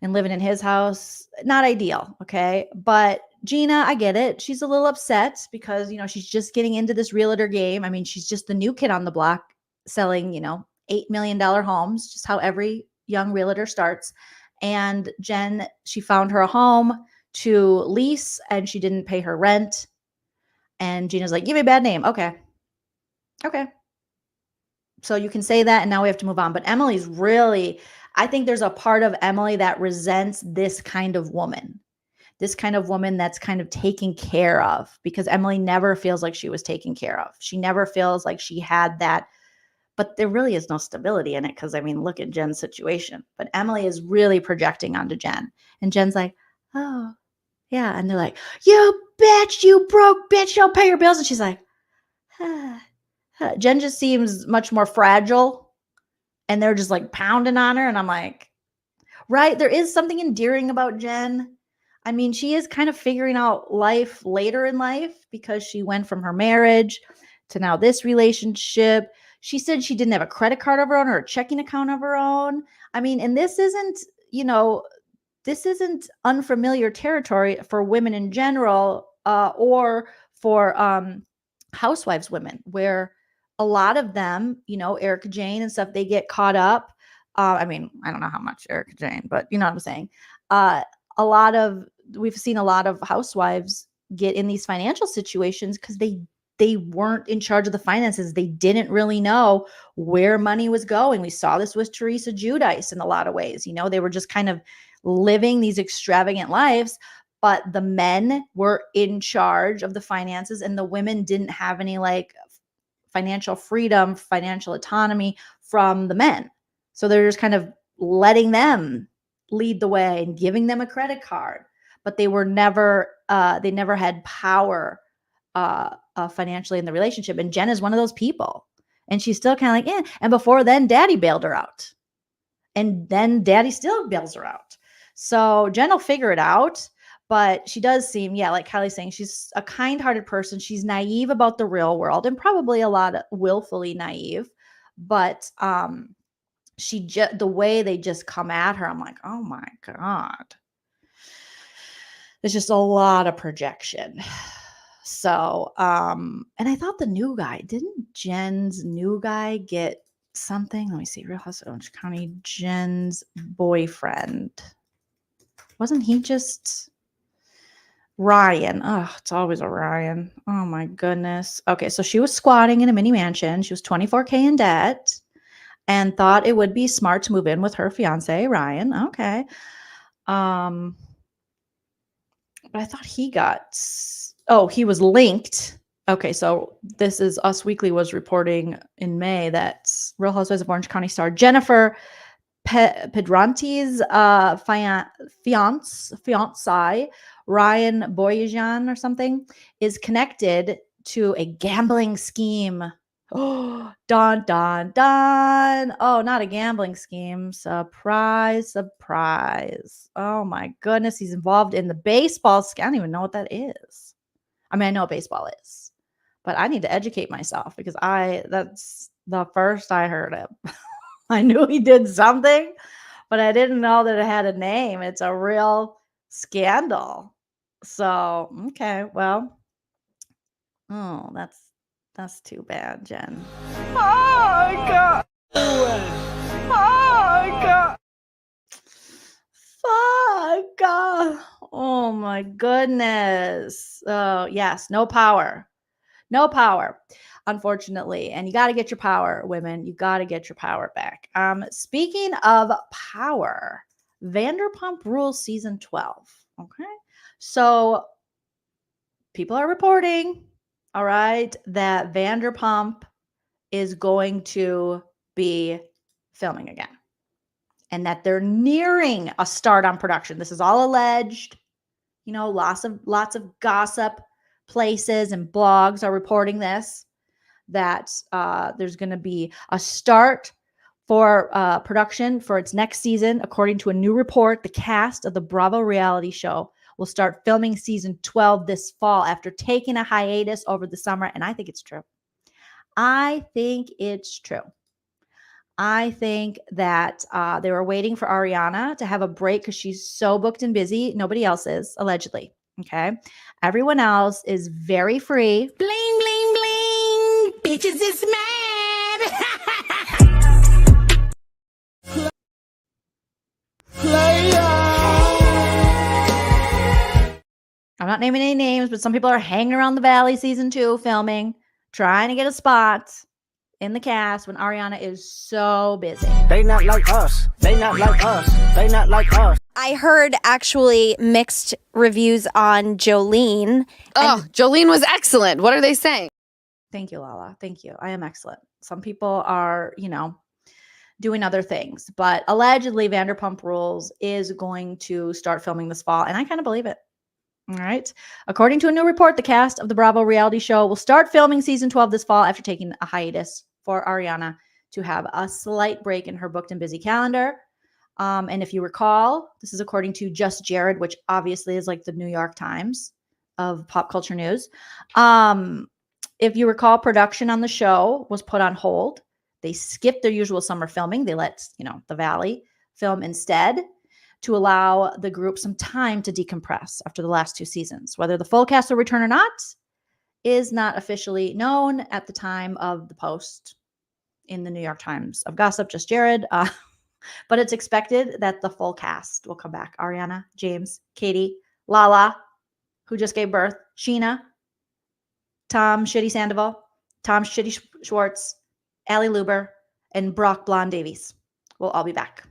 and living in his house. Not ideal, okay? But Gina, I get it. She's a little upset because, she's just getting into this realtor game. I mean, she's just the new kid on the block selling, $8 million homes, just how every young realtor starts. And Jen, she found her a home to lease and she didn't pay her rent. And Gina's like, give me a bad name. Okay. So you can say that and now we have to move on. But Emily's really, I think there's a part of Emily that resents this kind of woman. This kind of woman that's kind of taken care of, because Emily never feels like she was taken care of. She never feels like she had that, but there really is no stability in it because, look at Jen's situation. But Emily is really projecting onto Jen. And Jen's like, oh, yeah. And they're like, you bitch, you broke bitch, don't pay your bills. And she's like, Jen just seems much more fragile. And they're just like pounding on her. And I'm like, right, there is something endearing about Jen. She is kind of figuring out life later in life because she went from her marriage to now this relationship. She said she didn't have a credit card of her own or a checking account of her own. And this isn't, this isn't unfamiliar territory for women in general, or for housewives women, where a lot of them, Erica Jane and stuff, they get caught up. I don't know how much Erica Jane, but you know what I'm saying? We've seen a lot of housewives get in these financial situations because they weren't in charge of the finances. They didn't really know where money was going. We saw this with Teresa Giudice in a lot of ways. They were just kind of living these extravagant lives, but the men were in charge of the finances and the women didn't have any financial freedom, financial autonomy from the men. So they're just kind of letting them lead the way and giving them a credit card, but they never had power financially in the relationship. And Jen is one of those people, and she's still kind of like, And before then, Daddy bailed her out, and then Daddy still bails her out. So Jen will figure it out, but she does seem, like Kylie's saying, she's a kind-hearted person. She's naive about the real world, and probably a lot of willfully naive, but the way they just come at her, I'm like, oh my God. There's just a lot of projection. So, and I thought the new guy, didn't Jen's new guy get something? Let me see. Real Housewives of Orange County, Jen's boyfriend. Wasn't he just Ryan? Oh, it's always a Ryan. Oh my goodness. Okay. So she was squatting in a mini mansion. She was $24K in debt and thought it would be smart to move in with her fiance, Ryan. Okay. But I thought he was linked. Okay, so this is Us Weekly was reporting in May that Real Housewives of Orange County star Jennifer Pedrante's fiance, Ryan Boyajian or something, is connected to a gambling scheme. Oh, dun, dun, dun. Oh, not a gambling scheme. Surprise, surprise. Oh my goodness. He's involved in the baseball scam. I don't even know what that is. I know what baseball is, but I need to educate myself because that's the first I heard it. I knew he did something, but I didn't know that it had a name. It's a real scandal. So, okay, well, oh, that's too bad, Jen. Oh, God. Oh, God. Fuck. Oh, my goodness. Oh, yes, no power. No power, unfortunately. And you got to get your power, women. You got to get your power back. Speaking of power, Vanderpump Rules season 12. Okay. So people are reporting, all right, that Vanderpump is going to be filming again and that they're nearing a start on production. This is all alleged. Lots of gossip places and blogs are reporting this, that there's going to be a start for production for its next season. According to a new report, the cast of the Bravo reality show will start filming season 12 this fall after taking a hiatus over the summer. And I think it's true. I think it's true. I think that they were waiting for Ariana to have a break because she's so booked and busy. Nobody else is, allegedly. Okay. Everyone else is very free. Bling, bling, bling. Bitches is mad. I'm not naming any names, but some people are hanging around the Valley season 2 filming, trying to get a spot in the cast when Ariana is so busy. They not like us. They not like us. They not like us. I heard actually mixed reviews on Joleen. Oh, Joleen was excellent. What are they saying? Thank you, Lala. Thank you. I am excellent. Some people are, doing other things, but allegedly Vanderpump Rules is going to start filming this fall, and I kind of believe it. All right. According to a new report, the cast of the Bravo reality show will start filming season 12 this fall after taking a hiatus for Ariana to have a slight break in her booked and busy calendar. And if you recall, this is according to Just Jared, which obviously is like the New York Times of pop culture news. If you recall, production on the show was put on hold. They skipped their usual summer filming. They let, the Valley film instead to allow the group some time to decompress after the last 2 seasons. Whether the full cast will return or not is not officially known at the time of the post in the New York Times of gossip, Just Jared. But it's expected that the full cast will come back. Ariana, James, Katie, Lala, who just gave birth, Sheena, Tom Shitty Sandoval, Tom Shitty Schwartz, Allie Luber, and Brock Blonde Davies will all be back,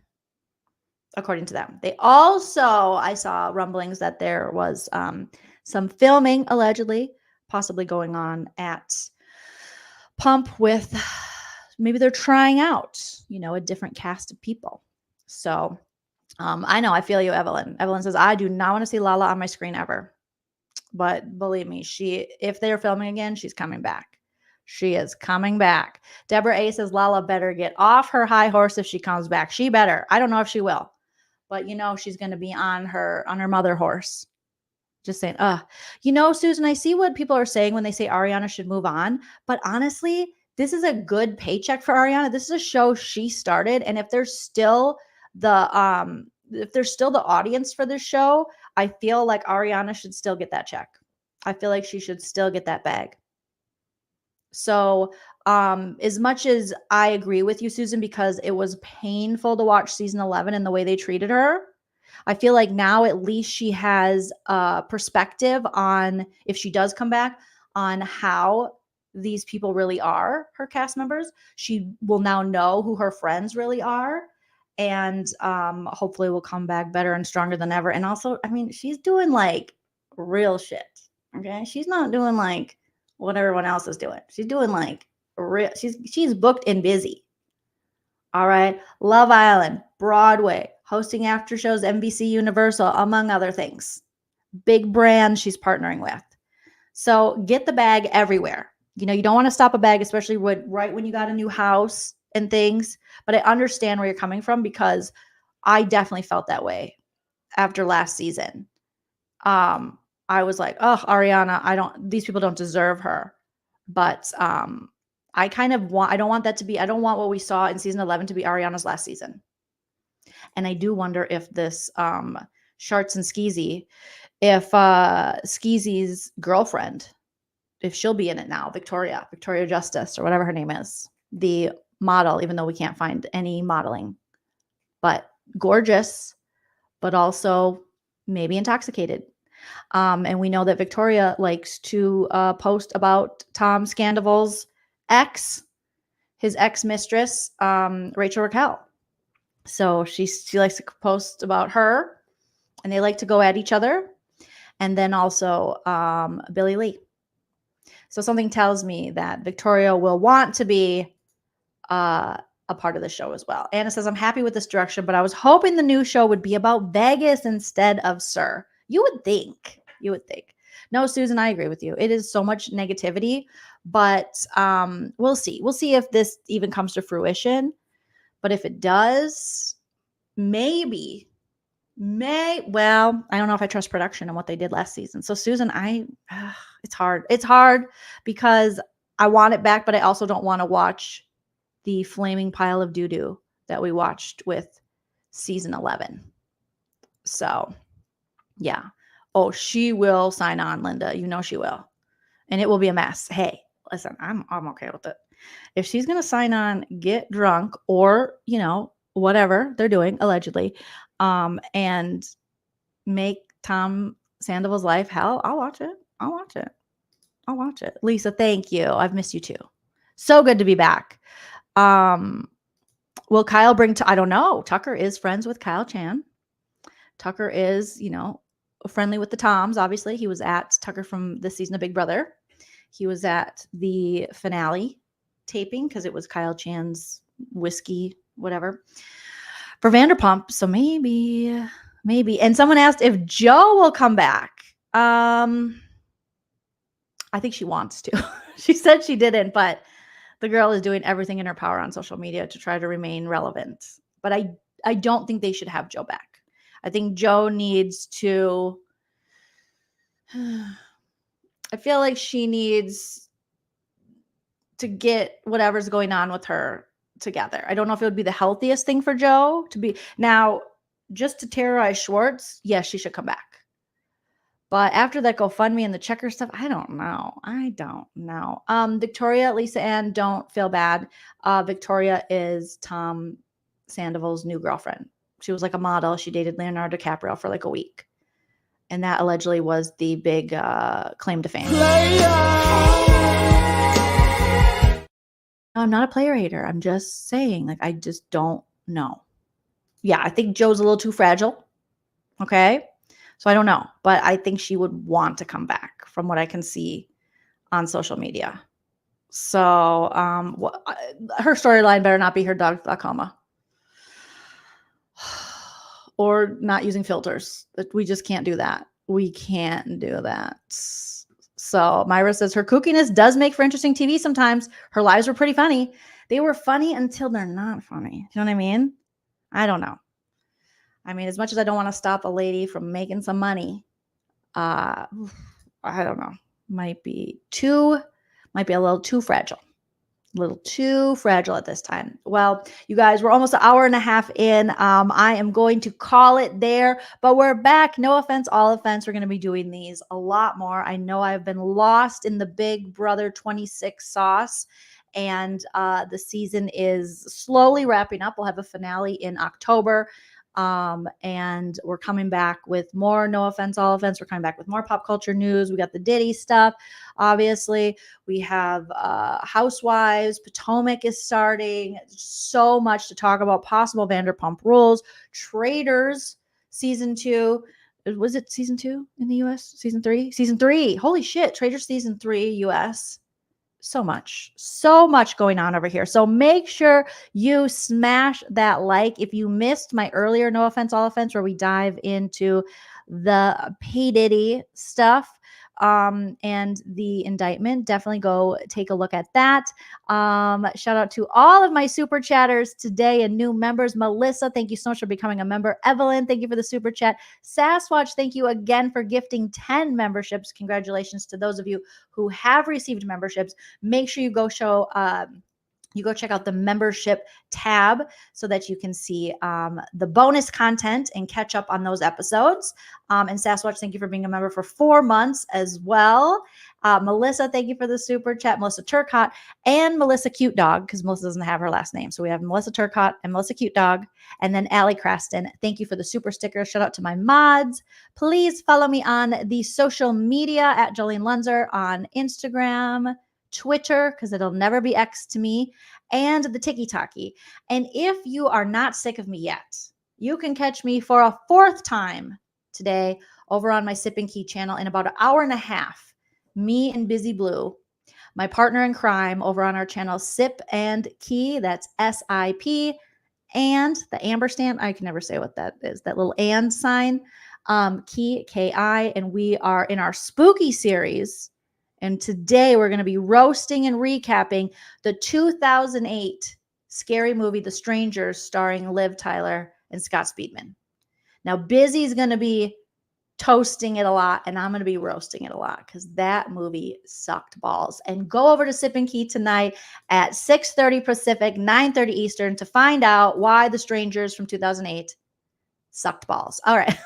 according to them. They also, I saw rumblings that there was some filming, allegedly, possibly going on at Pump with, maybe they're trying out, a different cast of people. So I know, I feel you, Evelyn. Evelyn says, I do not want to see Lala on my screen ever. But believe me, if they're filming again, she's coming back. She is coming back. Deborah A says Lala better get off her high horse if she comes back. She better. I don't know if she will. But she's going to be on her mother horse. Just saying, Susan, I see what people are saying when they say Ariana should move on. But honestly, this is a good paycheck for Ariana. This is a show she started. And if there's still the audience for this show, I feel like Ariana should still get that check. I feel like she should still get that bag. So as much as I agree with you, Susan, because it was painful to watch season 11 and the way they treated her, I feel like now at least she has a perspective on, if she does come back, on how these people really are, her cast members. She will now know who her friends really are, and hopefully will come back better and stronger than ever. And also, she's doing like real shit. Okay. She's not doing like what everyone else is doing. She's doing like real, she's booked and busy. All right. Love Island, Broadway, hosting after shows, NBC Universal, among other things. Big brand she's partnering with. So get the bag everywhere. You don't want to stop a bag, especially right when you got a new house and things. But I understand where you're coming from, because I definitely felt that way after last season. I was like, oh, Ariana, these people don't deserve her. But I don't want what we saw in season 11 to be Ariana's last season. And I do wonder if this Sharts and Skeezy, if Skeezy's girlfriend, if she'll be in it now, Victoria Justice, or whatever her name is, the model, even though we can't find any modeling, but gorgeous, but also maybe intoxicated. And we know that Victoria likes to post about Tom Scandival's his ex-mistress, Rachel Raquel. So she likes to post about her, and they like to go at each other. And then also Billie Lee. So something tells me that Victoria will want to be a part of the show as well. Anna says, I'm happy with this direction, but I was hoping the new show would be about Vegas instead of Sir. You would think. No, Susan, I agree with you. It is so much negativity, but we'll see. We'll see if this even comes to fruition. But if it does, maybe Well, I don't know if I trust production and what they did last season. So Susan, it's hard. It's hard because I want it back, but I also don't want to watch the flaming pile of doo-doo that we watched with season 11. So, yeah. Oh, she will sign on, Linda. You know she will. And it will be a mess. Hey, listen, I'm okay with it. If she's going to sign on, get drunk or, whatever they're doing allegedly, and make Tom Sandoval's life hell, I'll watch it. I'll watch it. Lisa, thank you. I've missed you too. So good to be back. Will Kyle I don't know. Tucker is friends with Kyle Chan. Tucker is, friendly with the Toms. Obviously, he was at Tucker from this season of Big Brother. He was at the finale taping because it was Kyle Chan's whiskey, whatever, for Vanderpump. So maybe. And someone asked if Joe will come back. I think she wants to. She said she didn't, but the girl is doing everything in her power on social media to try to remain relevant. But I don't think they should have Joe back. I think Joe needs to. I feel like she needs to get whatever's going on with her together. I don't know if it would be the healthiest thing for Joe to be. Now, just to terrorize Schwartz, yes, she should come back. But after that GoFundMe and the checker stuff, I don't know. Victoria, Lisa Ann, don't feel bad. Victoria is Tom Sandoval's new girlfriend. She was like a model. She dated Leonardo DiCaprio for like a week. And that allegedly was the big claim to fame. No, I'm not a player hater. I'm just saying, like, I just don't know. Yeah, I think Joe's a little too fragile. Okay. So I don't know, but I think she would want to come back from what I can see on social media. So her storyline better not be her dog's glaucoma or not using filters. We just can't do that. We can't do that. So Myra says her kookiness does make for interesting TV sometimes. Her lives were pretty funny. They were funny until they're not funny. You know what I mean? I don't know. I mean, as much as I don't want to stop a lady from making some money, I don't know. Might be a little too fragile. A little too fragile at this time. Well, you guys, we're almost an hour and a half in. I am going to call it there, but we're back. No offense, all offense. We're going to be doing these a lot more. I know I've been lost in the Big Brother 26 sauce, and the season is slowly wrapping up. We'll have a finale in October. And we're coming back with more No Offense, All Offense. We're coming back with more pop culture news. We got the Diddy stuff. Obviously, we have Housewives. Potomac is starting. So much to talk about. Possible Vanderpump Rules. Traitors season 2. Was it season 2 in the US? Season 3? Season 3. Holy shit. Traitors season 3 US. So much going on over here. So make sure you smash that like. If you missed my earlier No Offense, All Offense, where we dive into the P. Diddy stuff and the indictment, definitely go take a look at that. Shout out to all of my super chatters today and new members. Melissa, thank you so much for becoming a member. Evelyn, thank you for the super chat. Sasquatch, thank you again for gifting 10 memberships. Congratulations to those of you who have received memberships. Make sure you go check out the membership tab so that you can see the bonus content and catch up on those episodes. And Sasquatch, thank you for being a member for 4 months as well. Melissa, thank you for the super chat. Melissa Turcott and Melissa Cute Dog, because Melissa doesn't have her last name. So we have Melissa Turcott and Melissa Cute Dog. And then Allie Craston, thank you for the super sticker. Shout out to my mods. Please follow me on the social media at Joleen Lunzer on Instagram, Twitter, because it'll never be X to me, and the TikTok. And if you are not sick of me yet, you can catch me for a 4th time today over on my Sip and Key channel in about an hour and a half. Me and Busy Blue, my partner in crime, over on our channel Sip and Key. That's SIP, and the ampersand. I can never say what that is. That little and sign. Key, KI, and we are in our spooky series. And today we're going to be roasting and recapping the 2008 scary movie, The Strangers, starring Liv Tyler and Scott Speedman. Now, Busy's going to be toasting it a lot, and I'm going to be roasting it a lot because that movie sucked balls. And go over to Sip and Key tonight at 6:30 Pacific, 9:30 Eastern to find out why The Strangers from 2008 sucked balls. All right.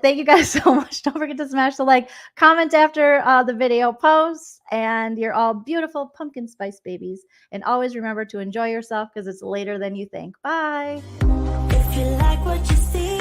Thank you guys so much. Don't forget to smash the like, comment after the video posts, and you're all beautiful pumpkin spice babies. And always remember to enjoy yourself because it's later than you think. Bye. If you like what you see,